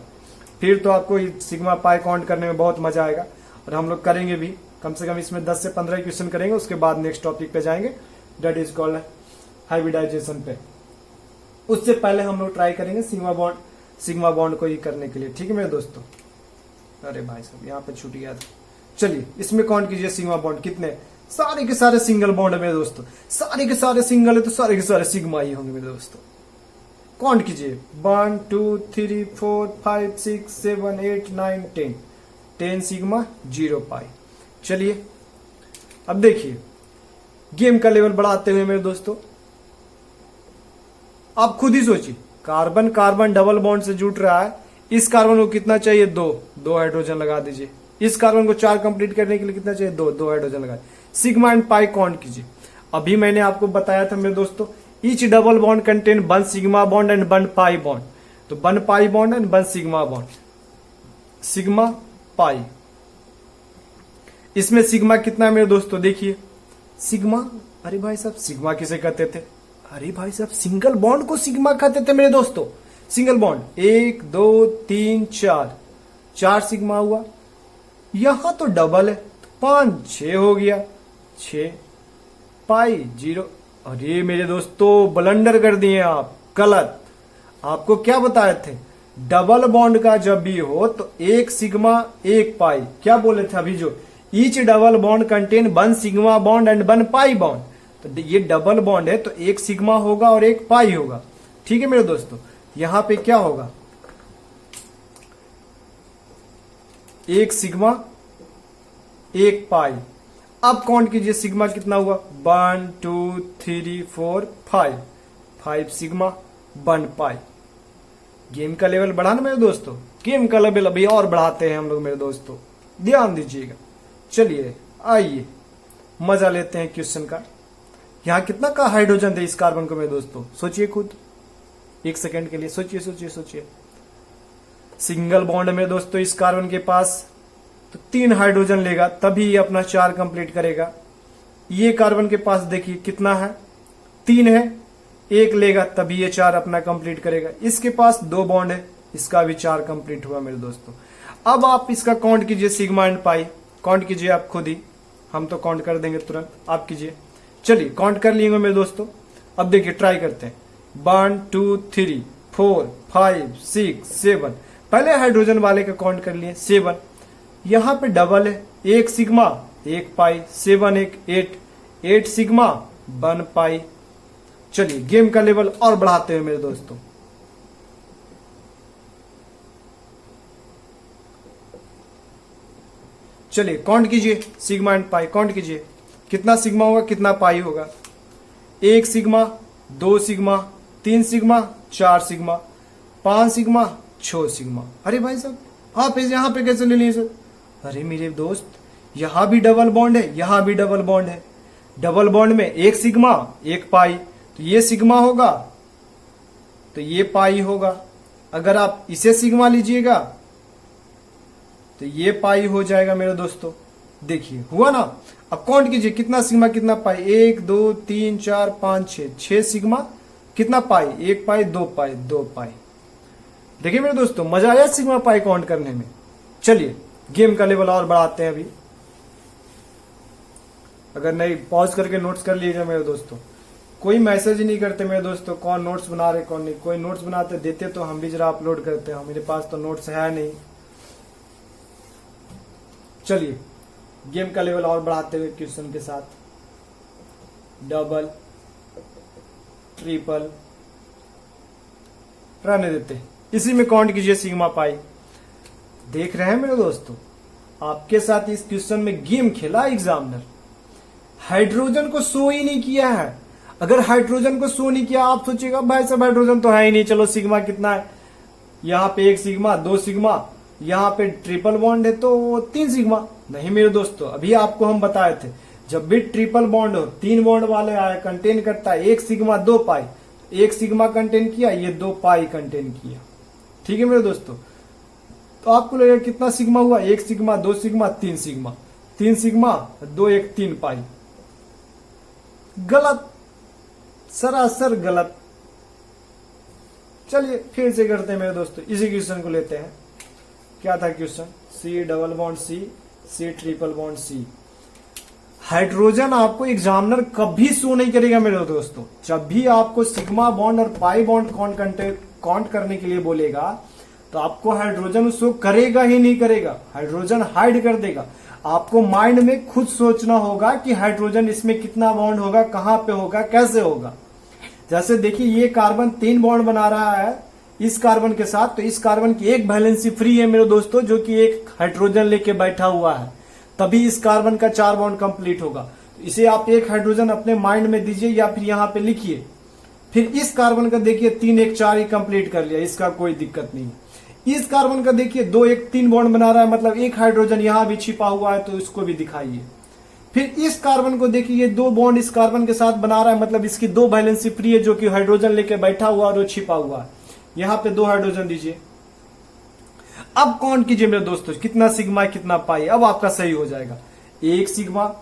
फिर तो आपको सिग्मा पाई काउंट करने में बहुत मजा आएगा और हम लोग करेंगे भी, कम से कम इसमें 10 से 15 क्वेश्चन करेंगे। उसके बाद नेक्स्ट टॉपिक पे जाएंगे, दैट इज कॉल्ड हाइब्रिडाइजेशन पे। उससे पहले हम लोग ट्राई करेंगे सिग्मा बॉन्ड को ही करने के लिए, ठीक है मेरे दोस्तों। अरे भाई साहब यहाँ पे छूट गया था। चलिए इसमें काउंट कीजिए सिग्मा बॉन्ड कितने, सारे के सारे सिंगल बॉन्ड है मेरे दोस्तों, सारे के सारे सिंगल है तो सारे के सारे सिग्मा ही होंगे मेरे दोस्तों। काउंट कीजिए 1 2 3 4 5 6 7 8 9 10। 10 सिग्मा 0 पाई। चलिए अब देखिए गेम का लेवल बढ़ाते हुए मेरे दोस्तों, आप खुद ही सोचिए, कार्बन कार्बन डबल बॉन्ड से जुड़ रहा है, इस कार्बन को कितना चाहिए, 2 हाइड्रोजन लगा दीजिए। इस कार्बन को 4 कंप्लीट करने के लिए कितना चाहिए, 2 हाइड्रोजन लगा। सिग्मा एंड पाई काउंट कीजिए। अभी मैंने आपको बताया था मेरे दोस्तों, each double bond contain 1 sigma bond and 1 pi bond, तो 1 पाई bond and 1 sigma bond, sigma pi. इसमें सिग्मा कितना है मेरे दोस्तों, देखिए सिग्मा, अरे भाई साहब सिग्मा किसे कहते थे, अरे भाई साहब सिंगल बॉन्ड को सिग्मा कहते थे मेरे दोस्तों। सिंगल बॉन्ड 1 2 3 4 सिग्मा हुआ। यहां तो डबल है, 5 6 हो गया, 6 पाई 0। अरे मेरे दोस्तों ब्लंडर कर दिए आप, गलत। आपको क्या बताए थे, डबल बॉन्ड का जब भी हो तो 1 सिग्मा 1 पाई, क्या बोले थे अभी, जो each double bond contain 1 sigma bond and 1 pi bond. तो ये डबल बॉन्ड है तो 1 सिग्मा होगा और 1 पाई होगा, ठीक है मेरे दोस्तों। यहां पे क्या होगा, 1 सिग्मा 1 पाई। अब काउंट कीजिए सिग्मा कितना हुआ, 1 2 3 4 5 सिग्मा 1 पाई। गेम का लेवल बढ़ाना मेरे दोस्तों, गेम का लेवल अभी और बढ़ाते हैं हम लोग मेरे दोस्तों, ध्यान दीजिएगा। चलिए आइए मजा लेते हैं क्वेश्चन का। यहां कितना का हाइड्रोजन थे इस कार्बन को मेरे दोस्तों, सोचिए खुद, 1 सेकेंड के लिए सोचिए सोचिए सोचिए। सिंगल बॉन्ड में दोस्तों इस कार्बन के पास तो 3 हाइड्रोजन लेगा तभी ये अपना 4 कंप्लीट करेगा। ये कार्बन के पास देखिए कितना है, 3 है, 1 लेगा तभी ये 4 अपना कंप्लीट करेगा। इसके पास 2 बॉन्ड है, इसका भी 4 कंप्लीट हुआ मेरे दोस्तों। अब आप इसका काउंट कीजिए सिग्मा एंड पाई, काउंट कीजिए आप खुद ही, हम तो काउंट कर देंगे तुरंत, आप कीजिए। चलिए काउंट कर लिएंगे मेरे दोस्तों। अब देखिए ट्राई करते हैं, 1 2 3 4 5 6 7। पहले हाइड्रोजन वाले का काउंट कर लिए 7, यहां पे डबल है, 1 सिग्मा 1 पाई, 7 1 8 सिग्मा 1 पाई। चलिए गेम का लेवल और बढ़ाते हैं मेरे दोस्तों। चलिए काउंट कीजिए सिग्मा एंड पाई, काउंट कीजिए। कितना सिग्मा होगा, कितना पाई होगा, 1 sigma, 2 sigma, 3 sigma, 4 sigma, 5 sigma, 6 sigma. अरे भाई साहब आप यहां पे कैसे ले लिए सर? अरे मेरे दोस्त यहां भी डबल बॉन्ड है, यहां भी डबल बॉन्ड है। डबल बॉन्ड में 1 सिग्मा 1 पाई, तो ये सिग्मा होगा तो ये पाई होगा। अगर आप इसे सिग्मा लीजिएगा तो ये पाई हो जाएगा मेरे दोस्तों। देखिए हुआ ना। अब काउंट कीजिए कितना सिग्मा कितना पाई, 1 2 3 4 5 6, 6 सिग्मा कितना पाई, 1 पाई 2 पाई 2 पाई। देखिए मेरे दोस्तों मजा आया सिग्मा पाई काउंट करने में। चलिए गेम का लेवल और बढ़ाते हैं अभी। अगर नहीं पॉज करके नोट्स कर लीजिए मेरे दोस्तों। कोई मैसेज ही नहीं करते मेरे दोस्तों, कौन नोट्स बना रहे कौन नहीं। कोई नोट्स बनाते देते तो हम भी जरा अपलोड करते हैं, मेरे पास तो नोट्स है नहीं। चलिए गेम का लेवल और बढ़ाते हुए क्वेश्चन के साथ, डबल ट्रिपल रहने देते हैं। इसी में काउंट कीजिए सिग्मा पाई। देख रहे हैं मेरे दोस्तों आपके साथ इस क्वेश्चन में गेम खेला एग्जामिनर, हाइड्रोजन को शो ही नहीं किया है। अगर हाइड्रोजन को शो नहीं किया आप सोचिएगा भाई साहब हाइड्रोजन तो है ही नहीं, चलो सिग्मा कितना है, यहाँ पे 1 सिग्मा 2 सिग्मा, यहाँ पे ट्रिपल बॉन्ड है तो 3 सिग्मा। नहीं मेरे दोस्तों अभी आपको हम बताए थे जब भी ट्रिपल बॉन्ड हो 3 बॉन्ड वाले आए कंटेन करता है 1 सिग्मा 2 पाई, 1 सिग्मा कंटेन किया, ये 2 पाई कंटेन किया। ठीक है मेरे दोस्तों, तो आपको लगेगा कितना सिग्मा हुआ, 1 सिग्मा 2 सिग्मा 3 सिग्मा, 3 सिग्मा 2 1 3 पाई। गलत, सरासर गलत। चलिए फिर से करते हैं मेरे दोस्तों, इसी क्वेश्चन को लेते हैं। क्या था question, C double bond C, C triple bond C. Hydrogen आपको एग्जामिनर कभी शो नहीं करेगा मेरे दोस्तों। जब भी आपको सिग्मा बॉन्ड और पाई बॉन्ड काउंट करने के लिए बोलेगा तो आपको हाइड्रोजन शो करेगा ही नहीं करेगा, हाइड्रोजन हाइड कर देगा। आपको माइंड में खुद सोचना होगा कि हाइड्रोजन इसमें कितना बॉन्ड होगा, कहां पे होगा, कैसे होगा। जैसे देखिए ये कार्बन 3 बॉन्ड बना रहा है इस कार्बन के साथ, तो इस कार्बन की एक वैलेंसी फ्री है मेरे दोस्तों, जो कि एक हाइड्रोजन लेके बैठा हुआ है, तभी इस कार्बन का 4 बॉन्ड कंप्लीट होगा। तो इसे आप एक हाइड्रोजन अपने माइंड में दीजिए या फिर यहां पे लिखिए। फिर इस कार्बन का देखिए 3 1 4 ही कंप्लीट कर लिया, इसका कोई दिक्कत नहीं। इस कार्बन का देखिए 2 1 3 बॉन्ड बना रहा है, मतलब एक हाइड्रोजन यहां भी छिपा हुआ है, तो इसको भी दिखाइए। फिर इस कार्बन को देखिए 2 बॉन्ड इस कार्बन के साथ बना रहा है, मतलब इसकी 2 वैलेंसी फ्री है, जो कि हाइड्रोजन लेके बैठा हुआ और वो छिपा हुआ है। यहां पे 2 हाइड्रोजन दीजिए। अब काउंट कीजिए मेरे दोस्तों कितना सिग्मा कितना पाई, अब आपका सही हो जाएगा। 1 sigma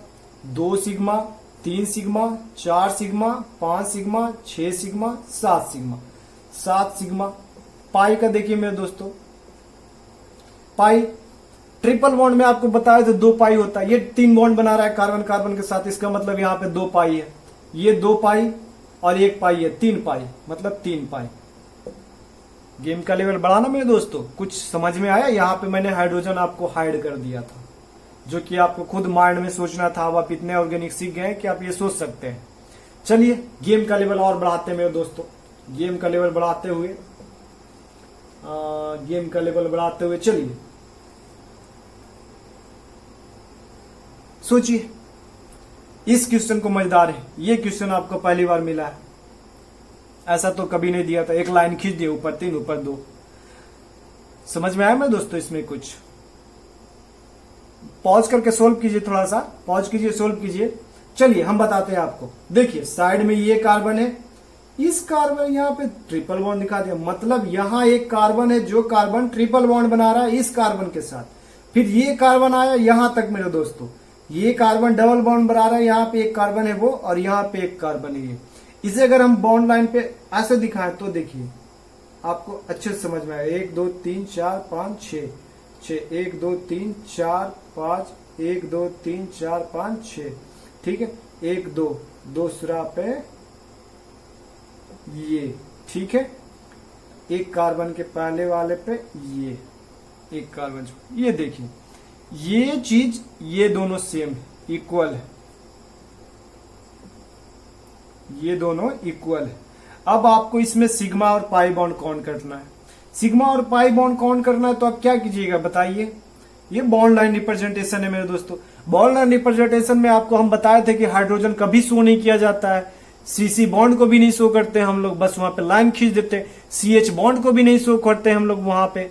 2 sigma 3 sigma 4 sigma 5 sigma 6 sigma 7 sigma 7 sigma. Pi का देखिए मेरे दोस्तों, पाई ट्रिपल बॉन्ड में आपको बताया तो 2 पाई होता है। ये 3 बॉन्ड बना रहा है कार्बन कार्बन के साथ, इसका मतलब यहां पे 2 पाई है। ये 2 पाई और 1 पाई है, 3 पाई, मतलब 3 पाई। गेम का लेवल बढ़ाना मेरे दोस्तों, कुछ समझ में आया। यहाँ पे मैंने हाइड्रोजन आपको हाइड कर दिया था, जो कि आपको खुद माइंड में सोचना था। अब आप इतने ऑर्गेनिक सीख गए कि आप ये सोच सकते हैं। चलिए गेम का लेवल और बढ़ाते हैं मेरे दोस्तों। गेम का लेवल बढ़ाते हुए चलिए सोचिए, इस क्वेश्चन को मजेदार है। ये क्वेश्चन आपको पहली बार मिला है, ऐसा तो कभी नहीं दिया था। एक लाइन खींच दिए, ऊपर 3 ऊपर 2। समझ में आया मेरे दोस्तों? इसमें कुछ पॉज करके सोल्व कीजिए, थोड़ा सा पॉज कीजिए, सोल्व कीजिए। चलिए हम बताते हैं आपको। देखिए साइड में ये कार्बन है, इस कार्बन यहाँ पे ट्रिपल बॉन्ड दिखा दिया, मतलब यहाँ एक कार्बन है जो कार्बन ट्रिपल बॉन्ड बना रहा है इस कार्बन के साथ। फिर ये कार्बन आया यहां तक मेरे दोस्तों, ये कार्बन डबल बॉन्ड बना रहा है, यहाँ पे एक कार्बन है वो और यहाँ पे एक कार्बन है ये। इसे अगर हम बॉन्ड लाइन पे ऐसे दिखाएं तो देखिए आपको अच्छे से समझ में आएगा। 1 2 3 4 5 6 6 1 2 3 4 5 1 2 3 4 5 6। ठीक है, 1 2 दूसरा पे ये, ठीक है, एक कार्बन के पहले वाले पे ये एक कार्बन। ये देखिए ये चीज, ये दोनों सेम इक्वल है, ये दोनों इक्वल है। अब आपको इसमें सिग्मा और पाई बॉन्ड काउंट करना है। सिग्मा और पाई बॉन्ड काउंट करना है तो आप क्या कीजिएगा बताइए। ये बॉन्ड लाइन रिप्रेजेंटेशन है मेरे दोस्तों। बॉन्ड लाइन रिप्रेजेंटेशन में आपको हम बताए थे कि हाइड्रोजन कभी शो नहीं किया जाता है, सीसी बॉन्ड को भी नहीं शो करते हम लोग, बस वहां पे लाइन खींच देते। सीएच बॉन्ड को भी नहीं शो करते हम लोग वहां पे।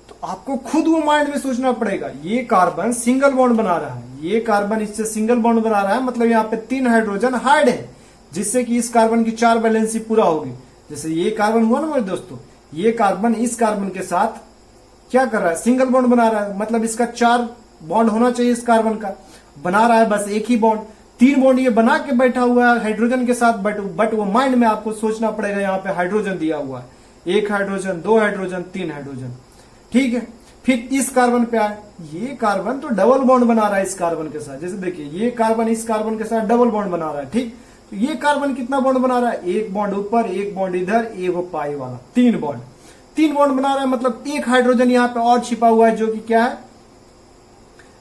तो आपको खुद वो माइंड में सोचना पड़ेगा, ये कार्बन सिंगल बॉन्ड बना रहा है, ये कार्बन इससे सिंगल बॉन्ड बना रहा है, मतलब यहाँ पे 3 हाइड्रोजन हाइड है, जिससे कि इस कार्बन की 4 वैलेंसी पूरा होगी। जैसे ये कार्बन हुआ ना मेरे दोस्तों, ये कार्बन इस कार्बन के साथ क्या कर रहा है, सिंगल बॉन्ड बना रहा है, मतलब इसका 4 बॉन्ड होना चाहिए इस कार्बन का, बना रहा है बस एक ही बॉन्ड। 3 बॉन्ड ये बना के बैठा हुआ है हाइड्रोजन के साथ, बट वो माइंड में आपको सोचना पड़ेगा, यहाँ पे हाइड्रोजन दिया हुआ है, 1 हाइड्रोजन, 2 हाइड्रोजन, 3 हाइड्रोजन, ठीक है। फिर इस कार्बन पे आए, ये कार्बन तो डबल बॉन्ड बना रहा है इस कार्बन के साथ। जैसे देखिए ये कार्बन इस कार्बन के साथ डबल बॉन्ड बना रहा है, ठीक। तो ये कार्बन कितना बॉन्ड बना रहा है, 1 बॉन्ड ऊपर, 1 बॉन्ड इधर, 1 पाई वाला, 3 बॉन्ड, 3 बॉन्ड बना रहा है, मतलब 1 हाइड्रोजन यहाँ पे और छिपा हुआ है, जो कि क्या है,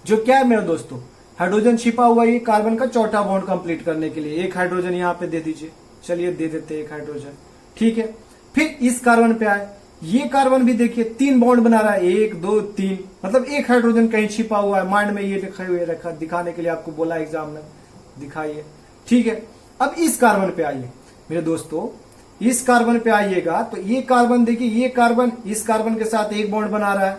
जो क्या है मेरे दोस्तों, हाइड्रोजन छिपा हुआ है ये कार्बन का चौथा बॉन्ड कंप्लीट करने के लिए। 1 हाइड्रोजन यहाँ पे दे दीजिए, चलिए दे देते 1 हाइड्रोजन, ठीक है। फिर इस कार्बन पे आए, ये कार्बन भी देखिए 3 बॉन्ड बना रहा है, 1 2 3, मतलब 1 हाइड्रोजन कहीं छिपा हुआ है, माइंड में ये लिखे हुए रखा, दिखाने के लिए आपको बोला एग्जाम में, दिखाइए, ठीक है। अब इस कार्बन पे आइए मेरे दोस्तों, इस कार्बन पे आइएगा तो ये कार्बन देखिए, ये कार्बन इस कार्बन के साथ 1 बॉन्ड बना रहा है,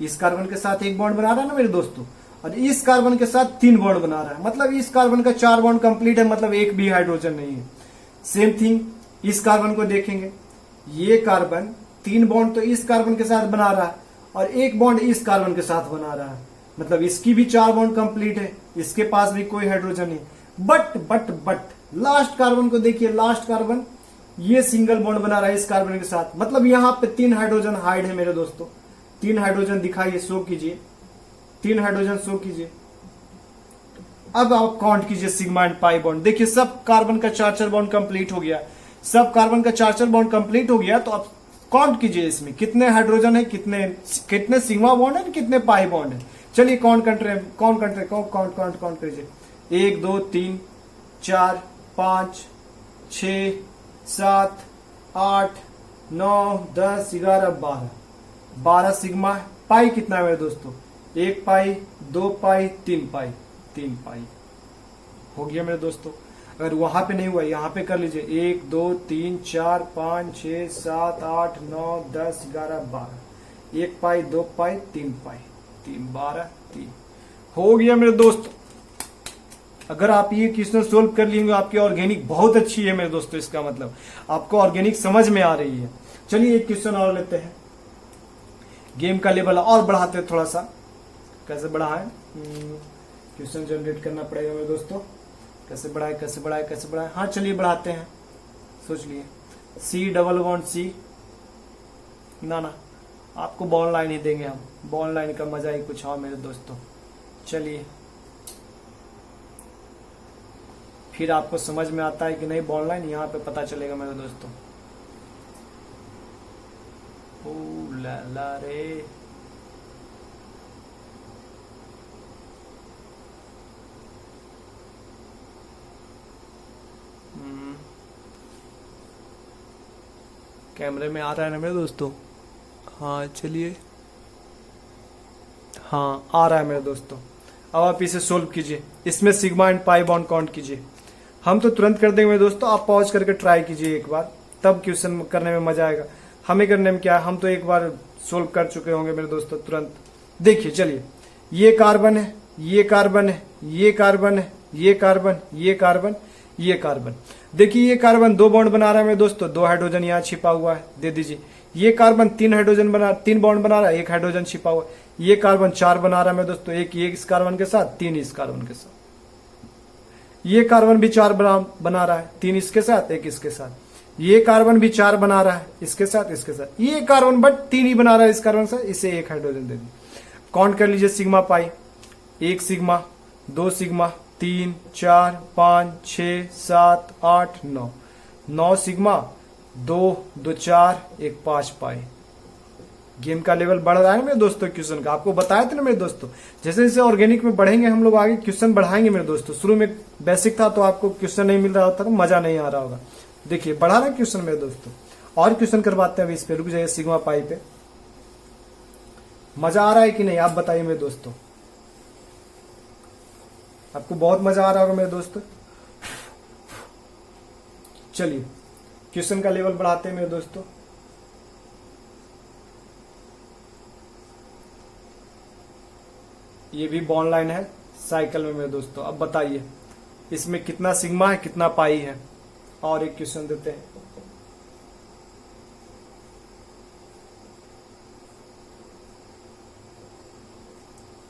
इस कार्बन के साथ 1 बॉन्ड बना रहा है ना मेरे दोस्तों, और इस कार्बन के साथ 3 बॉन्ड बना रहा है, मतलब इस कार्बन का 4 बॉन्ड कंप्लीट है, मतलब एक भी हाइड्रोजन नहीं है। सेम थिंग इस कार्बन को देखेंगे, ये कार्बन 3 बॉन्ड तो इस कार्बन के साथ बना रहा है और 1 बॉन्ड इस कार्बन के साथ बना रहा है, मतलब इसकी भी 4 बॉन्ड कंप्लीट है, इसके पास भी कोई हाइड्रोजन नहीं। बट लास्ट कार्बन को देखिए, लास्ट कार्बन ये सिंगल बॉन्ड बना रहा है इस कार्बन के साथ, मतलब यहाँ पे 3 हाइड्रोजन हाइड है मेरे दोस्तों। 3 हाइड्रोजन दिखाइए, शो कीजिए, 3 हाइड्रोजन शो कीजिए। अब आप काउंट कीजिए सिग्मा एंड पाई बॉन्ड, देखिए सब कार्बन का 4 बॉन्ड कंप्लीट हो गया, सब कार्बन का 4 बॉन्ड कंप्लीट हो गया। तो आप काउंट कीजिए इसमें कितने हाइड्रोजन है, कितने सिग्मा बॉन्ड है, कितने पाई बॉन्ड है। चलिए काउंट कीजिए, 1 2 3 4 5 6 7 8 9 10 11 12 सिग्मा। पाई कितना है मेरे दोस्तों, 1 पाई, 2 पाई, 3 पाई, 3 पाई हो गया मेरे दोस्तों। अगर वहां पे नहीं हुआ, यहाँ पे कर लीजिए, 1 2 3 4 5 6 7 8 9 10 11 12, 1 पाई, 2 पाई, 3 पाई, 3 12 3 हो गया मेरे दोस्तों। अगर आप ये क्वेश्चन सोल्व कर लेंगे, आपकी ऑर्गेनिक बहुत अच्छी है मेरे दोस्तों, इसका मतलब आपको ऑर्गेनिक समझ में आ रही है। चलिए एक क्वेश्चन और लेते हैं, गेम का लेवल और बढ़ाते हैं थोड़ा सा। कैसे बढ़ाएं, क्वेश्चन जनरेट करना पड़ेगा मेरे दोस्तों, कैसे बढ़ाए। हाँ चलिए बढ़ाते हैं, सोच लिए C ना आपको बॉन्ड लाइन ही देंगे हम, बॉन्ड लाइन का मजा ही कुछ और मेरे दोस्तों। चलिए फिर आपको समझ में आता है कि नहीं बॉन्ड लाइन, यहाँ पे पता चलेगा मेरे दोस्तों। ओ ला रे, कैमरे में आ रहा है ना मेरे दोस्तों, हाँ चलिए, हाँ आ रहा है मेरे दोस्तों। अब आप इसे सोल्व कीजिए, इसमें sigma and pi bond count कीजिए। हम तो तुरंत कर देंगे मेरे दोस्तों, आप पॉज करके ट्राई कीजिए एक बार, तब क्वेश्चन करने में मजा आएगा। हमें करने में क्या है, हम तो एक बार सोल्व कर चुके होंगे मेरे दोस्तों तुरंत। देखिए चलिए, ये कार्बन है, ये कार्बन है, ये कार्बन है, ये कार्बन, ये कार्बन, ये कार्बन। देखिए ये कार्बन 2 बॉन्ड बना रहा है मेरे दोस्तों, 2 हाइड्रोजन यहाँ छिपा हुआ है, दे दीजिए। ये कार्बन 3 बॉन्ड बना रहा है, 1 हाइड्रोजन छिपा हुआ है। ये कार्बन 4 बना रहा है मेरे दोस्तों, 1 इस कार्बन के साथ, 3 इस कार्बन के साथ। ये कार्बन भी 4 बना रहा है, 3 इसके साथ, 1 इसके साथ। ये कार्बन भी 4 बना रहा है, इसके साथ, इसके साथ। ये कार्बन बट 3 ही बना रहा है इस कार्बन से, इसे 1 हाइड्रोजन दे दी। काउंट कर लीजिए sigma pi, 1 sigma, 2 sigma, 3 4 5 6 7 8 9, 9 sigma, 2 2 4 1 5 पाई। गेम का लेवल बढ़ रहा है मेरे दोस्तों क्वेश्चन का, आपको बताया था ना मेरे दोस्तों। जैसे जैसे ऑर्गेनिक में बढ़ेंगे हम लोग, आगे क्वेश्चन बढ़ाएंगे मेरे दोस्तों। शुरू में बेसिक था तो आपको क्वेश्चन नहीं मिल रहा होता, तो मजा नहीं आ रहा होगा। देखिए बढ़ा रहा क्वेश्चन मेरे दोस्तों, और क्वेश्चन करवाते हैं अभी इस पे, रुक जाइए सिग्मा पाई पे। मजा आ रहा है कि नहीं आप बताइए मेरे दोस्तों। आपको बहुत मजा आ रहा होगा मेरे दोस्तों। चलिए क्वेश्चन का लेवल बढ़ाते हैं मेरे दोस्तों। ये भी बॉन्ड लाइन है साइकिल में मेरे दोस्तों। अब बताइए इसमें कितना सिग्मा है कितना पाई है। और एक क्वेश्चन देते हैं।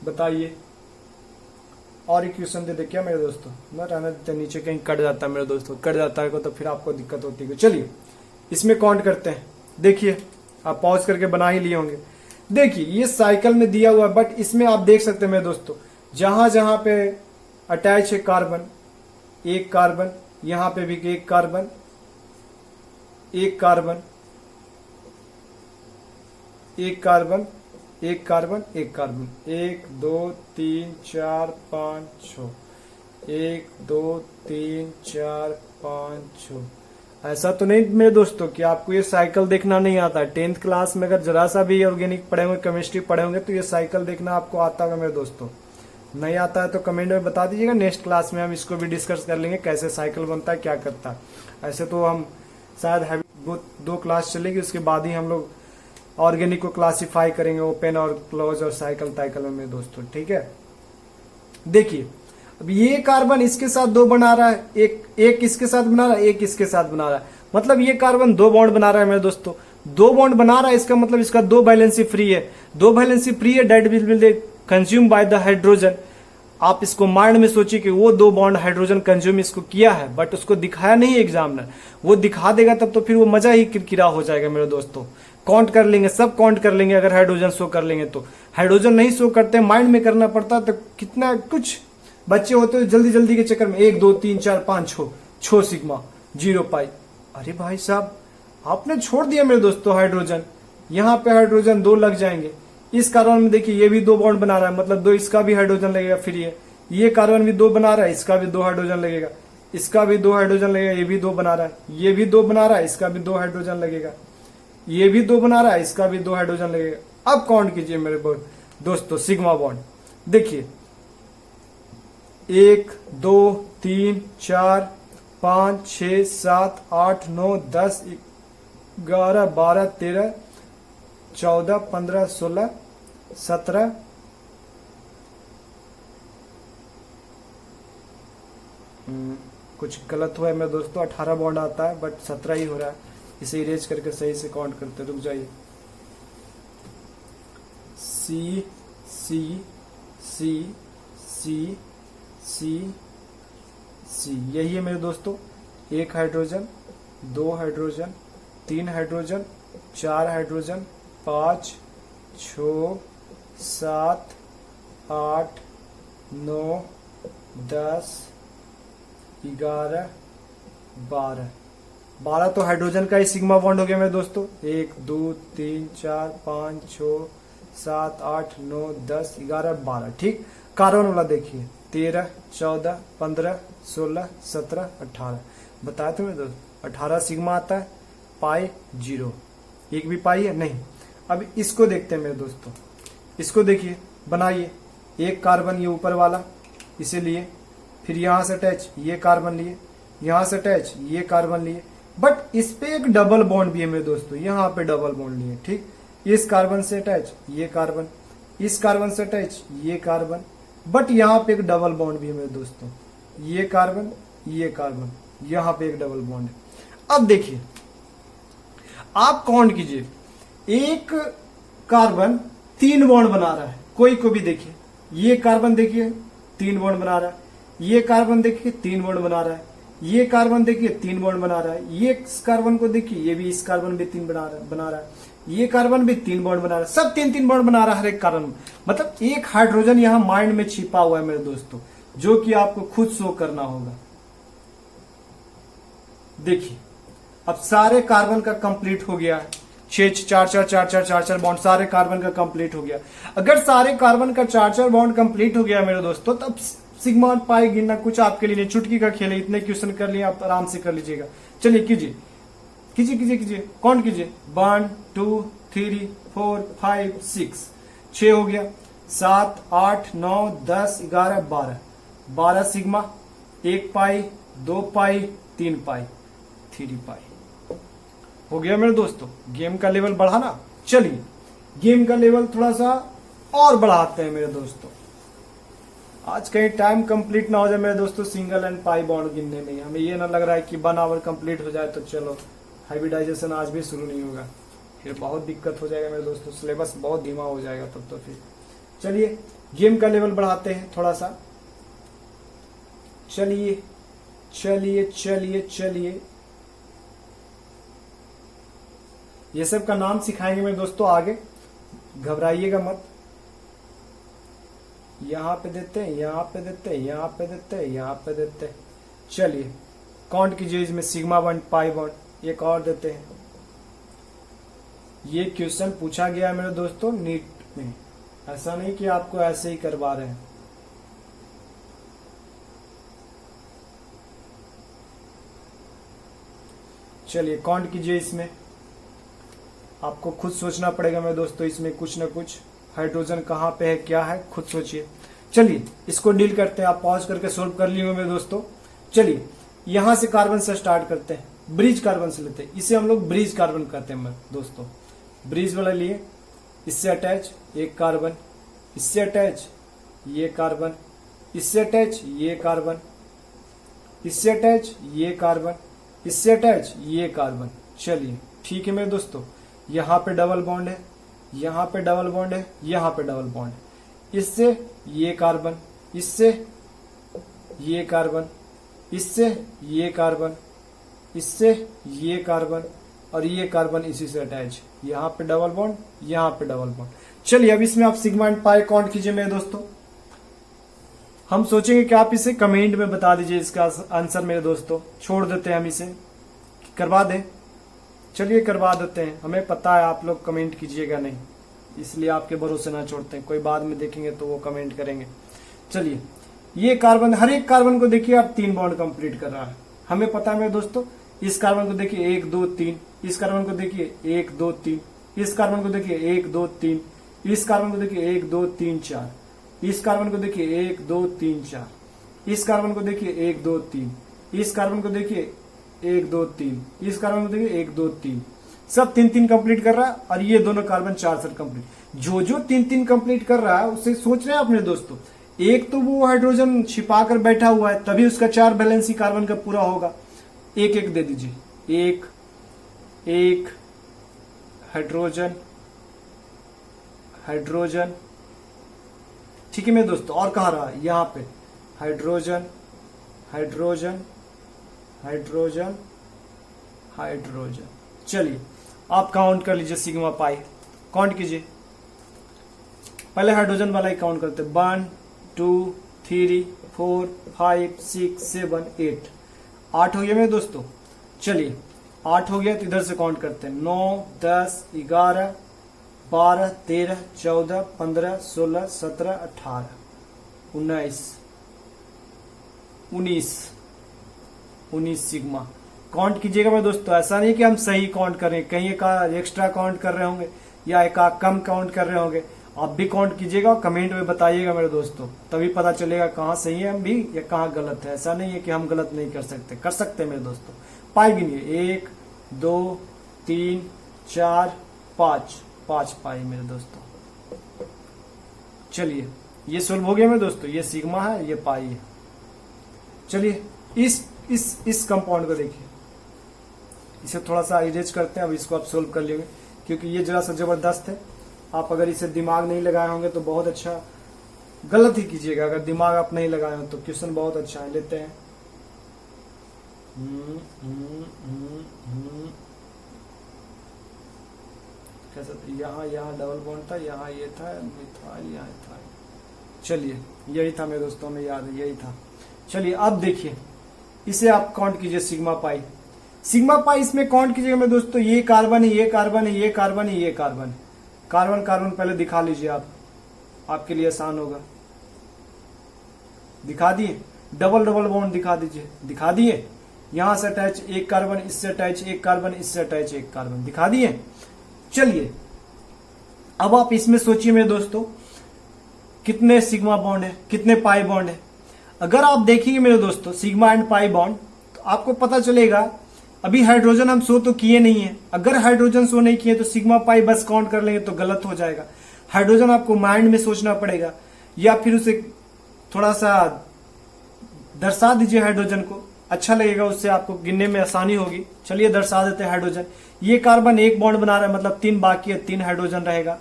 बताइए और एक क्वेश्चन दे दे क्या मेरे दोस्तों। न रहने देते, नीचे कहीं कट जाता है मेरे दोस्तों, कट जाता है तो फिर आपको दिक्कत होती है। चलिए इसमें काउंट करते हैं। देखिए आप पॉज करके बना ही लिए होंगे। देखिए ये साइकिल में दिया हुआ है, बट इसमें आप देख सकते हैं मेरे दोस्तों जहां जहां पे अटैच है कार्बन, एक कार्बन, यहां पे भी एक कार्बन, एक कार्बन, एक कार्बन, एक कार्बन, एक कार्बन, 1 2 3 4 5 6, 1 2 3 4 5 6। ऐसा तो नहीं मेरे दोस्तों कि आपको ये साइकिल देखना नहीं आता है। 10th क्लास में अगर जरा सा भी ऑर्गेनिक पढ़े होंगे, केमिस्ट्री पढ़े होंगे तो ये साइकिल देखना आपको आता होगा मेरे दोस्तों। नहीं आता है तो कमेंट में बता दीजिएगा, नेक्स्ट क्लास में हम इसको भी डिस्कस कर लेंगे कैसे साइकिल बनता है, क्या करता है। ऐसे तो हम शायद 2 क्लास चलेगी, उसके बाद ही हम लोग ऑर्गेनिक को क्लासिफाई करेंगे ओपन और क्लोज और साइकिल ताइकल में मेरे दोस्तों। ठीक है, देखिए अब ये कार्बन इसके साथ 2 बना रहा है, एक इसके साथ बना रहा है, एक इसके साथ बना रहा है। मतलब ये कार्बन 2 बॉन्ड बना रहा है मेरे दोस्तों। 2 बॉन्ड बना रहा है, इसका मतलब इसका 2 वैलेंसी फ्री है। 2 वैलेंसी फ्री है, that will be consume by the hydrogen. आप इसको माइंड में सोचिए कि वो 2 बॉन्ड हाइड्रोजन कंज्यूम इसको किया है, बट उसको दिखाया नहीं एग्जामिनर। वो दिखा देगा तब तो फिर वो मजा ही किरकिरा हो जाएगा मेरे दोस्तों। काउंट कर लेंगे, सब काउंट कर लेंगे अगर हाइड्रोजन शो कर लेंगे तो। हाइड्रोजन नहीं शो करते, माइंड में करना पड़ता तो कितना कुछ बच्चे होते हैं जल्दी जल्दी के चक्कर में 1 2 3 4 5 6 सिग्मा 0 पाई। अरे भाई साहब आपने छोड़ दिया मेरे दोस्तों हाइड्रोजन। यहाँ पे हाइड्रोजन 2 लग जाएंगे। इस कार्बन में देखिए ये भी 2 बॉन्ड बना रहा है, मतलब 2 इसका भी हाइड्रोजन लगेगा। फिर ये कार्बन भी 2 बना रहा है, इसका भी 2 हाइड्रोजन लगेगा, इसका भी 2 हाइड्रोजन लगेगा, ये भी 2 बना रहा है, ये भी 2 बना रहा है, इसका भी 2 हाइड्रोजन लगेगा, ये भी 2 बना रहा है, इसका भी 2 हाइड्रोजन लगेगा। अब काउंट कीजिए मेरे दोस्तों सिग्मा बॉन्ड। देखिए 1 2 3 4 5 6 7 8 9 10 11 12 13 14 15 16 17 कुछ गलत हुआ है मेरे दोस्तों। 18 बॉन्ड आता है बट 17 ही हो रहा है। इसे इरेज करके सही से काउंट करते, रुक जाइए। सी सी सी सी सी सी, यही है मेरे दोस्तों। 1 हाइड्रोजन, 2 हाइड्रोजन, 3 हाइड्रोजन, 4 हाइड्रोजन, 5 6 7 8 9 10 11 12 तो हाइड्रोजन का ही सिग्मा बॉन्ड हो गया मेरे दोस्तों। 1 2 3 4 5 6 7 8 9 10 11 12। ठीक, कार्बन वाला देखिए 13 14 15 16 17 18। बताया तो मेरे दोस्त 18 सिग्मा आता है, पाई 0। एक भी पाई है नहीं। अब इसको देखते हैं मेरे दोस्तों, इसको देखिए बनाइए। 1 कार्बन ये ऊपर वाला इसे लिए, फिर यहां से अटैच ये कार्बन लिए, यहां से अटैच ये कार्बन लिए, बट इस पे एक डबल बॉन्ड भी है मेरे दोस्तों। यहाँ पे डबल बॉन्ड लिए, ठीक। इस कार्बन से अटैच ये कार्बन, इस कार्बन से अटैच ये कार्बन, बट यहाँ पे एक डबल बॉन्ड भी है मेरे दोस्तों। ये कार्बन, ये कार्बन, यहाँ पे एक डबल बॉन्ड है। अब देखिए आप काउंट कीजिए, एक कार्बन 3 बॉन्ड बना रहा है। कोई को भी देखिए, ये कार्बन देखिए 3 बॉन्ड बना रहा है, ये कार्बन देखिए 3 बॉन्ड बना रहा है, ये कार्बन देखिए 3 बॉन्ड बना रहा है, ये कार्बन को देखिए ये भी, इस कार्बन भी 3 बना रहा है, ये कार्बन भी 3 बॉन्ड बना रहा है। सब 3 बॉन्ड बना रहा है हर एक कार्बन। मतलब एक हाइड्रोजन यहाँ माइंड में छिपा हुआ है मेरे दोस्तों, जो कि आपको खुद शो करना होगा। देखिए अब सारे कार्बन का कंप्लीट हो गया है। 6 4 4 4 4 4 4 बॉन्ड सारे कार्बन का कंप्लीट हो गया। अगर सारे कार्बन का 4 4 बॉन्ड कंप्लीट हो गया मेरे दोस्तों, तब सिग्मा पाई गिनना कुछ आपके लिए नहीं, चुटकी का खेल है। इतने क्वेश्चन कर लिए, आप आराम से कर लीजिएगा। चलिए कीजिए कीजिए कीजिए कीजिए, काउंट कीजिए। 1 2 3 4 5 6। 6 हो गया, 7 8 9 10 11 12, 12 सिग्मा, 1 पाई, 2 पाई, 3 पाई, 3 पाई। हो गया मेरे दोस्तों गेम का लेवल बढ़ाना। चलिए गेम का लेवल थोड़ा सा और बढ़ाते हैं मेरे दोस्तों। आज कहीं टाइम कंप्लीट ना हो जाए मेरे दोस्तों सिंगल एंड पाई बॉन्ड गिनने में। हमें ये ना लग रहा है कि 1 आवर कंप्लीट हो जाए तो चलो हाइब्रिडाइजेशन आज भी शुरू नहीं होगा, फिर बहुत दिक्कत हो जाएगा मेरे दोस्तों, सिलेबस बहुत धीमा हो जाएगा तब तो फिर। चलिए गेम का लेवल बढ़ाते हैं थोड़ा सा। चलिए चलिए चलिए चलिए, ये सब का नाम सिखाएंगे मेरे दोस्तों आगे, घबराइएगा मत। यहां पे देते हैं, यहां पे देते हैं, यहां पे देते हैं, यहां पे देते हैं। चलिए काउंट कीजिए इसमें सिग्मा बॉन्ड पाई बॉन्ड, एक और देते हैं। ये क्वेश्चन पूछा गया है मेरे दोस्तों नीट में, ऐसा नहीं कि आपको ऐसे ही करवा रहे हैं। चलिए काउंट कीजिए, इसमें आपको खुद सोचना पड़ेगा मेरे दोस्तों, इसमें कुछ ना कुछ हाइड्रोजन कहाँ पे है क्या है खुद सोचिए। चलिए इसको डील करते हैं, आप पॉज करके सोल्व कर लिए मेरे दोस्तों। चलिए यहां से कार्बन से स्टार्ट करते हैं, ब्रिज कार्बन से लेते हैं, इसे हम लोग ब्रिज कार्बन कहते हैं दोस्तों। ब्रिज वाला लिए, इससे अटैच एक कार्बन, इससे अटैच ये कार्बन, इससे अटैच ये कार्बन, इससे अटैच ये कार्बन, इससे अटैच ये कार्बन। चलिए ठीक है मेरे दोस्तों, यहां पे डबल बॉन्ड है, यहां पे डबल बॉन्ड है, यहां पे डबल बॉन्ड है, इससे ये कार्बन, इससे ये कार्बन, इससे ये कार्बन, इससे ये कार्बन और ये कार्बन इसी से अटैच, यहां पे डबल बॉन्ड, यहां पे डबल बॉन्ड। चलिए अब इसमें आप सिग्मा एंड पाई काउंट कीजिए मेरे दोस्तों। हम सोचेंगे कि आप इसे कमेंट में बता दीजिए इसका आंसर मेरे दोस्तों, छोड़ देते हैं हम इसे, करवा दें। चलिए करवा देते हैं, हमें पता है आप लोग कमेंट कीजिएगा नहीं, इसलिए आपके भरोसे ना छोड़ते हैं, कोई बाद में देखेंगे तो वो कमेंट करेंगे। चलिए ये कार्बन, हर एक कार्बन को देखिए आप 3 बॉन्ड कंप्लीट कर रहा है, हमें पता है मेरे दोस्तों। इस कार्बन को देखिए 1 2 3, इस कार्बन को देखिए 1 2 3, इस कार्बन को देखिए 1 2 3, इस कार्बन को देखिए 1 2 3 4, इस कार्बन को देखिए 1 2 3 4, इस कार्बन को देखिए 1 2 3, इस कार्बन को देखिए 1 2 3, इस कार्बन को देखिए 1 2 3, सब 3 कंप्लीट कर रहा है और ये दोनों कार्बन 4 सेट कंप्लीट। जो जो 3 कंप्लीट कर रहा है उससे सोच रहे हैं अपने दोस्तों, एक तो वो हाइड्रोजन छिपा कर बैठा हुआ है तभी उसका 4 वैलेंसी कार्बन का पूरा होगा। एक एक दे दीजिए, एक एक हाइड्रोजन हाइड्रोजन, ठीक है मेरे दोस्तों। और कहाँ रहा, यहाँ पे हाइड्रोजन हाइड्रोजन हाइड्रोजन हाइड्रोजन। चलिए आप काउंट कर लीजिए सिग्मा पाई, काउंट कीजिए। पहले हाइड्रोजन वाला ही काउंट करते, 1 2 3 4 5 6 7 8, 8 हो गया मेरे दोस्तों। चलिए 8 हो गया तो इधर से काउंट करते हैं, 9 10 11 12 13 14 15 16 17 18 19 19 19 सिग्मा। काउंट कीजिएगा मेरे दोस्तों, ऐसा नहीं कि हम सही काउंट कर रहे हैं, कहीं एक एक्स्ट्रा काउंट कर रहे होंगे या एक कम काउंट कर रहे होंगे। आप भी काउंट कीजिएगा और कमेंट में बताइएगा मेरे दोस्तों, तभी पता चलेगा कहाँ सही है हम भी या कहाँ गलत है। ऐसा नहीं है कि हम गलत नहीं कर सकते, कर सकते हैं मेरे दोस्तों। पाई गिनिए, 1 2 3 4 5, 5 पाई मेरे दोस्तों। चलिए ये सोल्व हो गया मेरे दोस्तों, ये सिग्मा है ये पाई है। चलिए इस कंपाउंड को देखिए, इसे थोड़ा सा इरेज करते हैं, अब इसको आप सोल्व कर लेंगे क्योंकि ये जरा सा जबरदस्त है। आप अगर इसे दिमाग नहीं लगाए होंगे तो बहुत अच्छा, गलत ही कीजिएगा अगर दिमाग आप नहीं लगाए हो तो। क्वेश्चन बहुत अच्छा है, लेते हैं। कैसा, यहाँ डबल बॉन्ड था, यहाँ ये था मिथाइल, यहाँ था। चलिए यही था मेरे दोस्तों, हमें याद है यही था। चलिए अब देखिए इसे आप काउंट कीजिए सिग्मा पाई। सिग्मा पाई इसमें काउंट कीजिएगा मेरे दोस्तों, ये कार्बन है, ये कार्बन है, ये कार्बन है, ये कार्बन है। कार्बन कार्बन पहले दिखा लीजिए आप, आपके लिए आसान होगा। दिखा दिए, डबल डबल बॉन्ड दिखा दीजिए, दिखा दिए। यहां से अटैच एक कार्बन, इससे अटैच एक कार्बन, इससे अटैच एक कार्बन, दिखा दिए। चलिए अब आप इसमें सोचिए मेरे दोस्तों, कितने सिग्मा बॉन्ड है, कितने पाई बॉन्ड है। अगर आप देखेंगे मेरे दोस्तों सिग्मा एंड पाई बॉन्ड, तो आपको पता चलेगा अभी हाइड्रोजन हम शो तो किए नहीं है। अगर हाइड्रोजन शो नहीं किए तो सिग्मा पाई बस काउंट कर लेंगे तो गलत हो जाएगा। हाइड्रोजन आपको माइंड में सोचना पड़ेगा, या फिर उसे थोड़ा सा दर्शा दीजिए हाइड्रोजन को, अच्छा लगेगा, उससे आपको गिनने में आसानी होगी। चलिए दर्शा देते हैं हाइड्रोजन। ये कार्बन एक बॉन्ड बना रहा है, मतलब 3 बाकी है, 3 हाइड्रोजन रहेगा।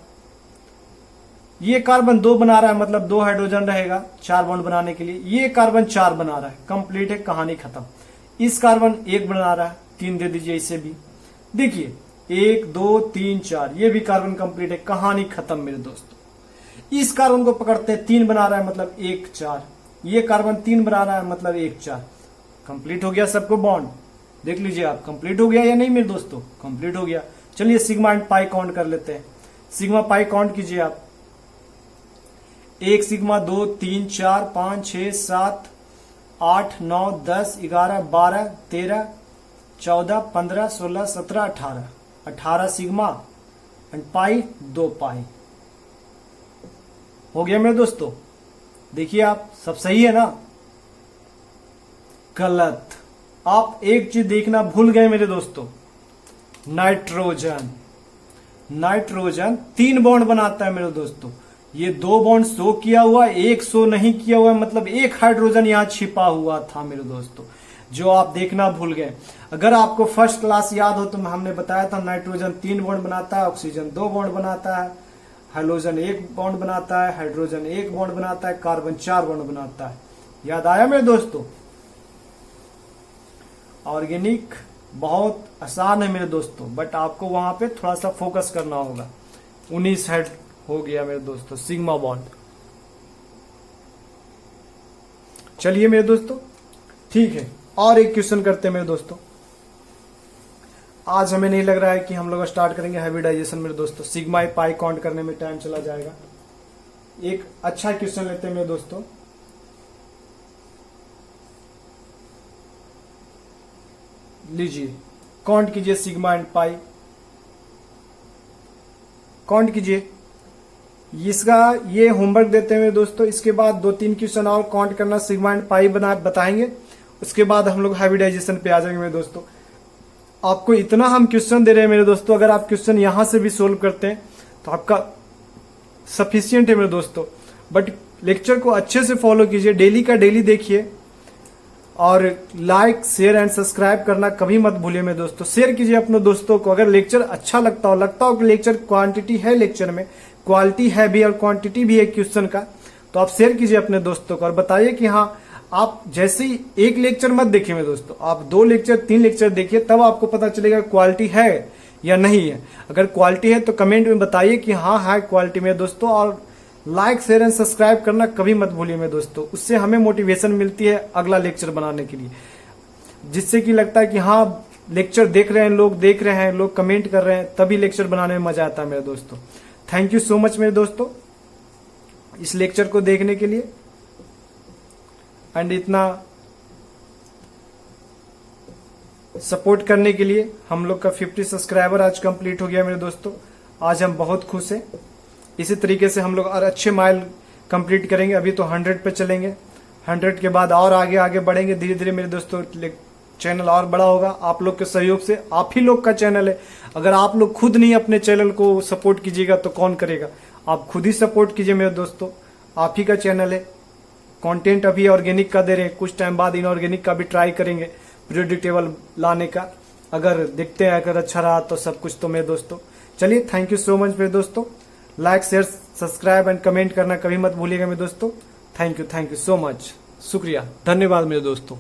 ये कार्बन 2 बना रहा है, मतलब 2 हाइड्रोजन रहेगा 4 बॉन्ड बनाने के लिए। ये कार्बन 4 बना रहा है, कंप्लीट है, कहानी खत्म। इस कार्बन 1 बना रहा है, 3 दे दीजिए इसे भी। देखिए 1 2 3 4, ये भी कार्बन कंप्लीट है, कहानी खत्म मेरे दोस्तों। इस कार्बन को पकड़ते हैं, 3 बना रहा है, मतलब 1 4। ये कार्बन 3 बना रहा है, मतलब 1 4। कंप्लीट हो गया सबको बॉन्ड। देख लीजिए आप, कंप्लीट हो गया या नहीं मेरे दोस्तों, कंप्लीट हो गया। चलिए सिग्मा एंड पाई काउंट कर लेते हैं। सिग्मा पाई काउंट कीजिए आप। 1 सिग्मा 2 3 4 5 6 7 8 9 10 11 12 13 14 15 16 17 18 18 सिग्मा एंड पाई 2 पाई हो गया मेरे दोस्तों। देखिए आप, सब सही है ना? गलत। आप एक चीज देखना भूल गए मेरे दोस्तों, नाइट्रोजन। नाइट्रोजन 3 बॉन्ड बनाता है मेरे दोस्तों। ये 2 बॉन्ड शो किया हुआ, 1 शो नहीं किया हुआ, मतलब 1 हाइड्रोजन यहां छिपा हुआ था मेरे दोस्तों, जो आप देखना भूल गए। अगर आपको फर्स्ट क्लास याद हो तो हमने बताया था नाइट्रोजन 3 बॉन्ड बनाता है, ऑक्सीजन 2 बॉन्ड बनाता है, हाइड्रोजन 1 बॉन्ड बनाता है, हाइड्रोजन 1 बॉन्ड बनाता है, कार्बन 4 बॉन्ड बनाता है। याद आया मेरे दोस्तों? ऑर्गेनिक बहुत आसान है मेरे दोस्तों, बट आपको वहां पे थोड़ा सा फोकस करना होगा। 19 हेड हो गया मेरे दोस्तों सिग्मा बॉन्ड। चलिए मेरे दोस्तों, ठीक है, और एक क्वेश्चन करते हैं मेरे दोस्तों। आज हमें नहीं लग रहा है कि हम लोग स्टार्ट करेंगे हाइब्रिडाइजेशन मेरे दोस्तों, सिग्मा पाई काउंट करने में टाइम चला जाएगा। एक अच्छा क्वेश्चन लेते हैं मेरे दोस्तों। लीजिए, काउंट कीजिए सिग्मा एंड पाई, काउंट कीजिए। इसका ये होमवर्क देते हैं मेरे दोस्तों। इसके बाद 2-3 क्वेश्चन और काउंट करना सिग्मा एंड पाई बताएंगे। उसके बाद हम लोग हाइब्रिडाइजेशन पे आ जाएंगे मेरे दोस्तों। आपको इतना हम क्वेश्चन दे रहे हैं मेरे दोस्तों, अगर आप क्वेश्चन यहां से भी सोल्व करते हैं तो आपका सफिशियंट है मेरे दोस्तों। बट लेक्चर को अच्छे से फॉलो कीजिए, डेली का डेली देखिए, और लाइक शेयर एंड सब्सक्राइब करना कभी मत भूलिए मेरे दोस्तों। शेयर कीजिए अपने दोस्तों को। अगर लेक्चर अच्छा लगता हो कि लेक्चर क्वांटिटी है, लेक्चर में क्वालिटी है भी और क्वांटिटी भी है क्वेश्चन का, तो आप शेयर कीजिए अपने दोस्तों को और बताइए कि हाँ, आप जैसे ही एक लेक्चर मत देखिए मेरे दोस्तों, आप 2 लेक्चर 3 लेक्चर देखिए, तब आपको पता चलेगा क्वालिटी है या नहीं है। अगर क्वालिटी है तो कमेंट में बताइए कि हाँ है क्वालिटी मेरे दोस्तों, और लाइक शेयर एंड सब्सक्राइब करना कभी मत भूलिए मेरे दोस्तों। उससे हमें मोटिवेशन मिलती है अगला लेक्चर बनाने के लिए, जिससे कि लगता है कि हाँ लेक्चर देख रहे हैं लोग कमेंट कर रहे हैं, तभी लेक्चर बनाने में मजा आता है मेरे दोस्तों। थैंक यू सो मच मेरे दोस्तों इस लेक्चर को देखने के लिए, एंड इतना सपोर्ट करने के लिए। हम लोग का 50 सब्सक्राइबर आज कंप्लीट हो गया मेरे दोस्तों। आज हम बहुत खुश हैं। इसी तरीके से हम लोग और अच्छे माइल कंप्लीट करेंगे। अभी तो 100 पे चलेंगे, 100 के बाद और आगे आगे बढ़ेंगे धीरे धीरे मेरे दोस्तों। चैनल और बड़ा होगा आप लोग के सहयोग से। आप ही लोग का चैनल है, अगर आप लोग खुद नहीं अपने चैनल को सपोर्ट कीजिएगा तो कौन करेगा? आप खुद ही सपोर्ट कीजिए मेरे दोस्तों, आप ही का चैनल है। कंटेंट अभी ऑर्गेनिक का दे रहे हैं, कुछ टाइम बाद इनऑर्गेनिक का भी ट्राई करेंगे पीरियोडिक टेबल लाने का। अगर देखते हैं अगर अच्छा रहा तो सब कुछ तो मेरे दोस्तों। चलिए, थैंक यू सो मच मेरे दोस्तों। Like share subscribe and comment करना कभी मत भूलिएगा मेरे दोस्तों। थैंक यू सो मच, शुक्रिया, धन्यवाद मेरे दोस्तों।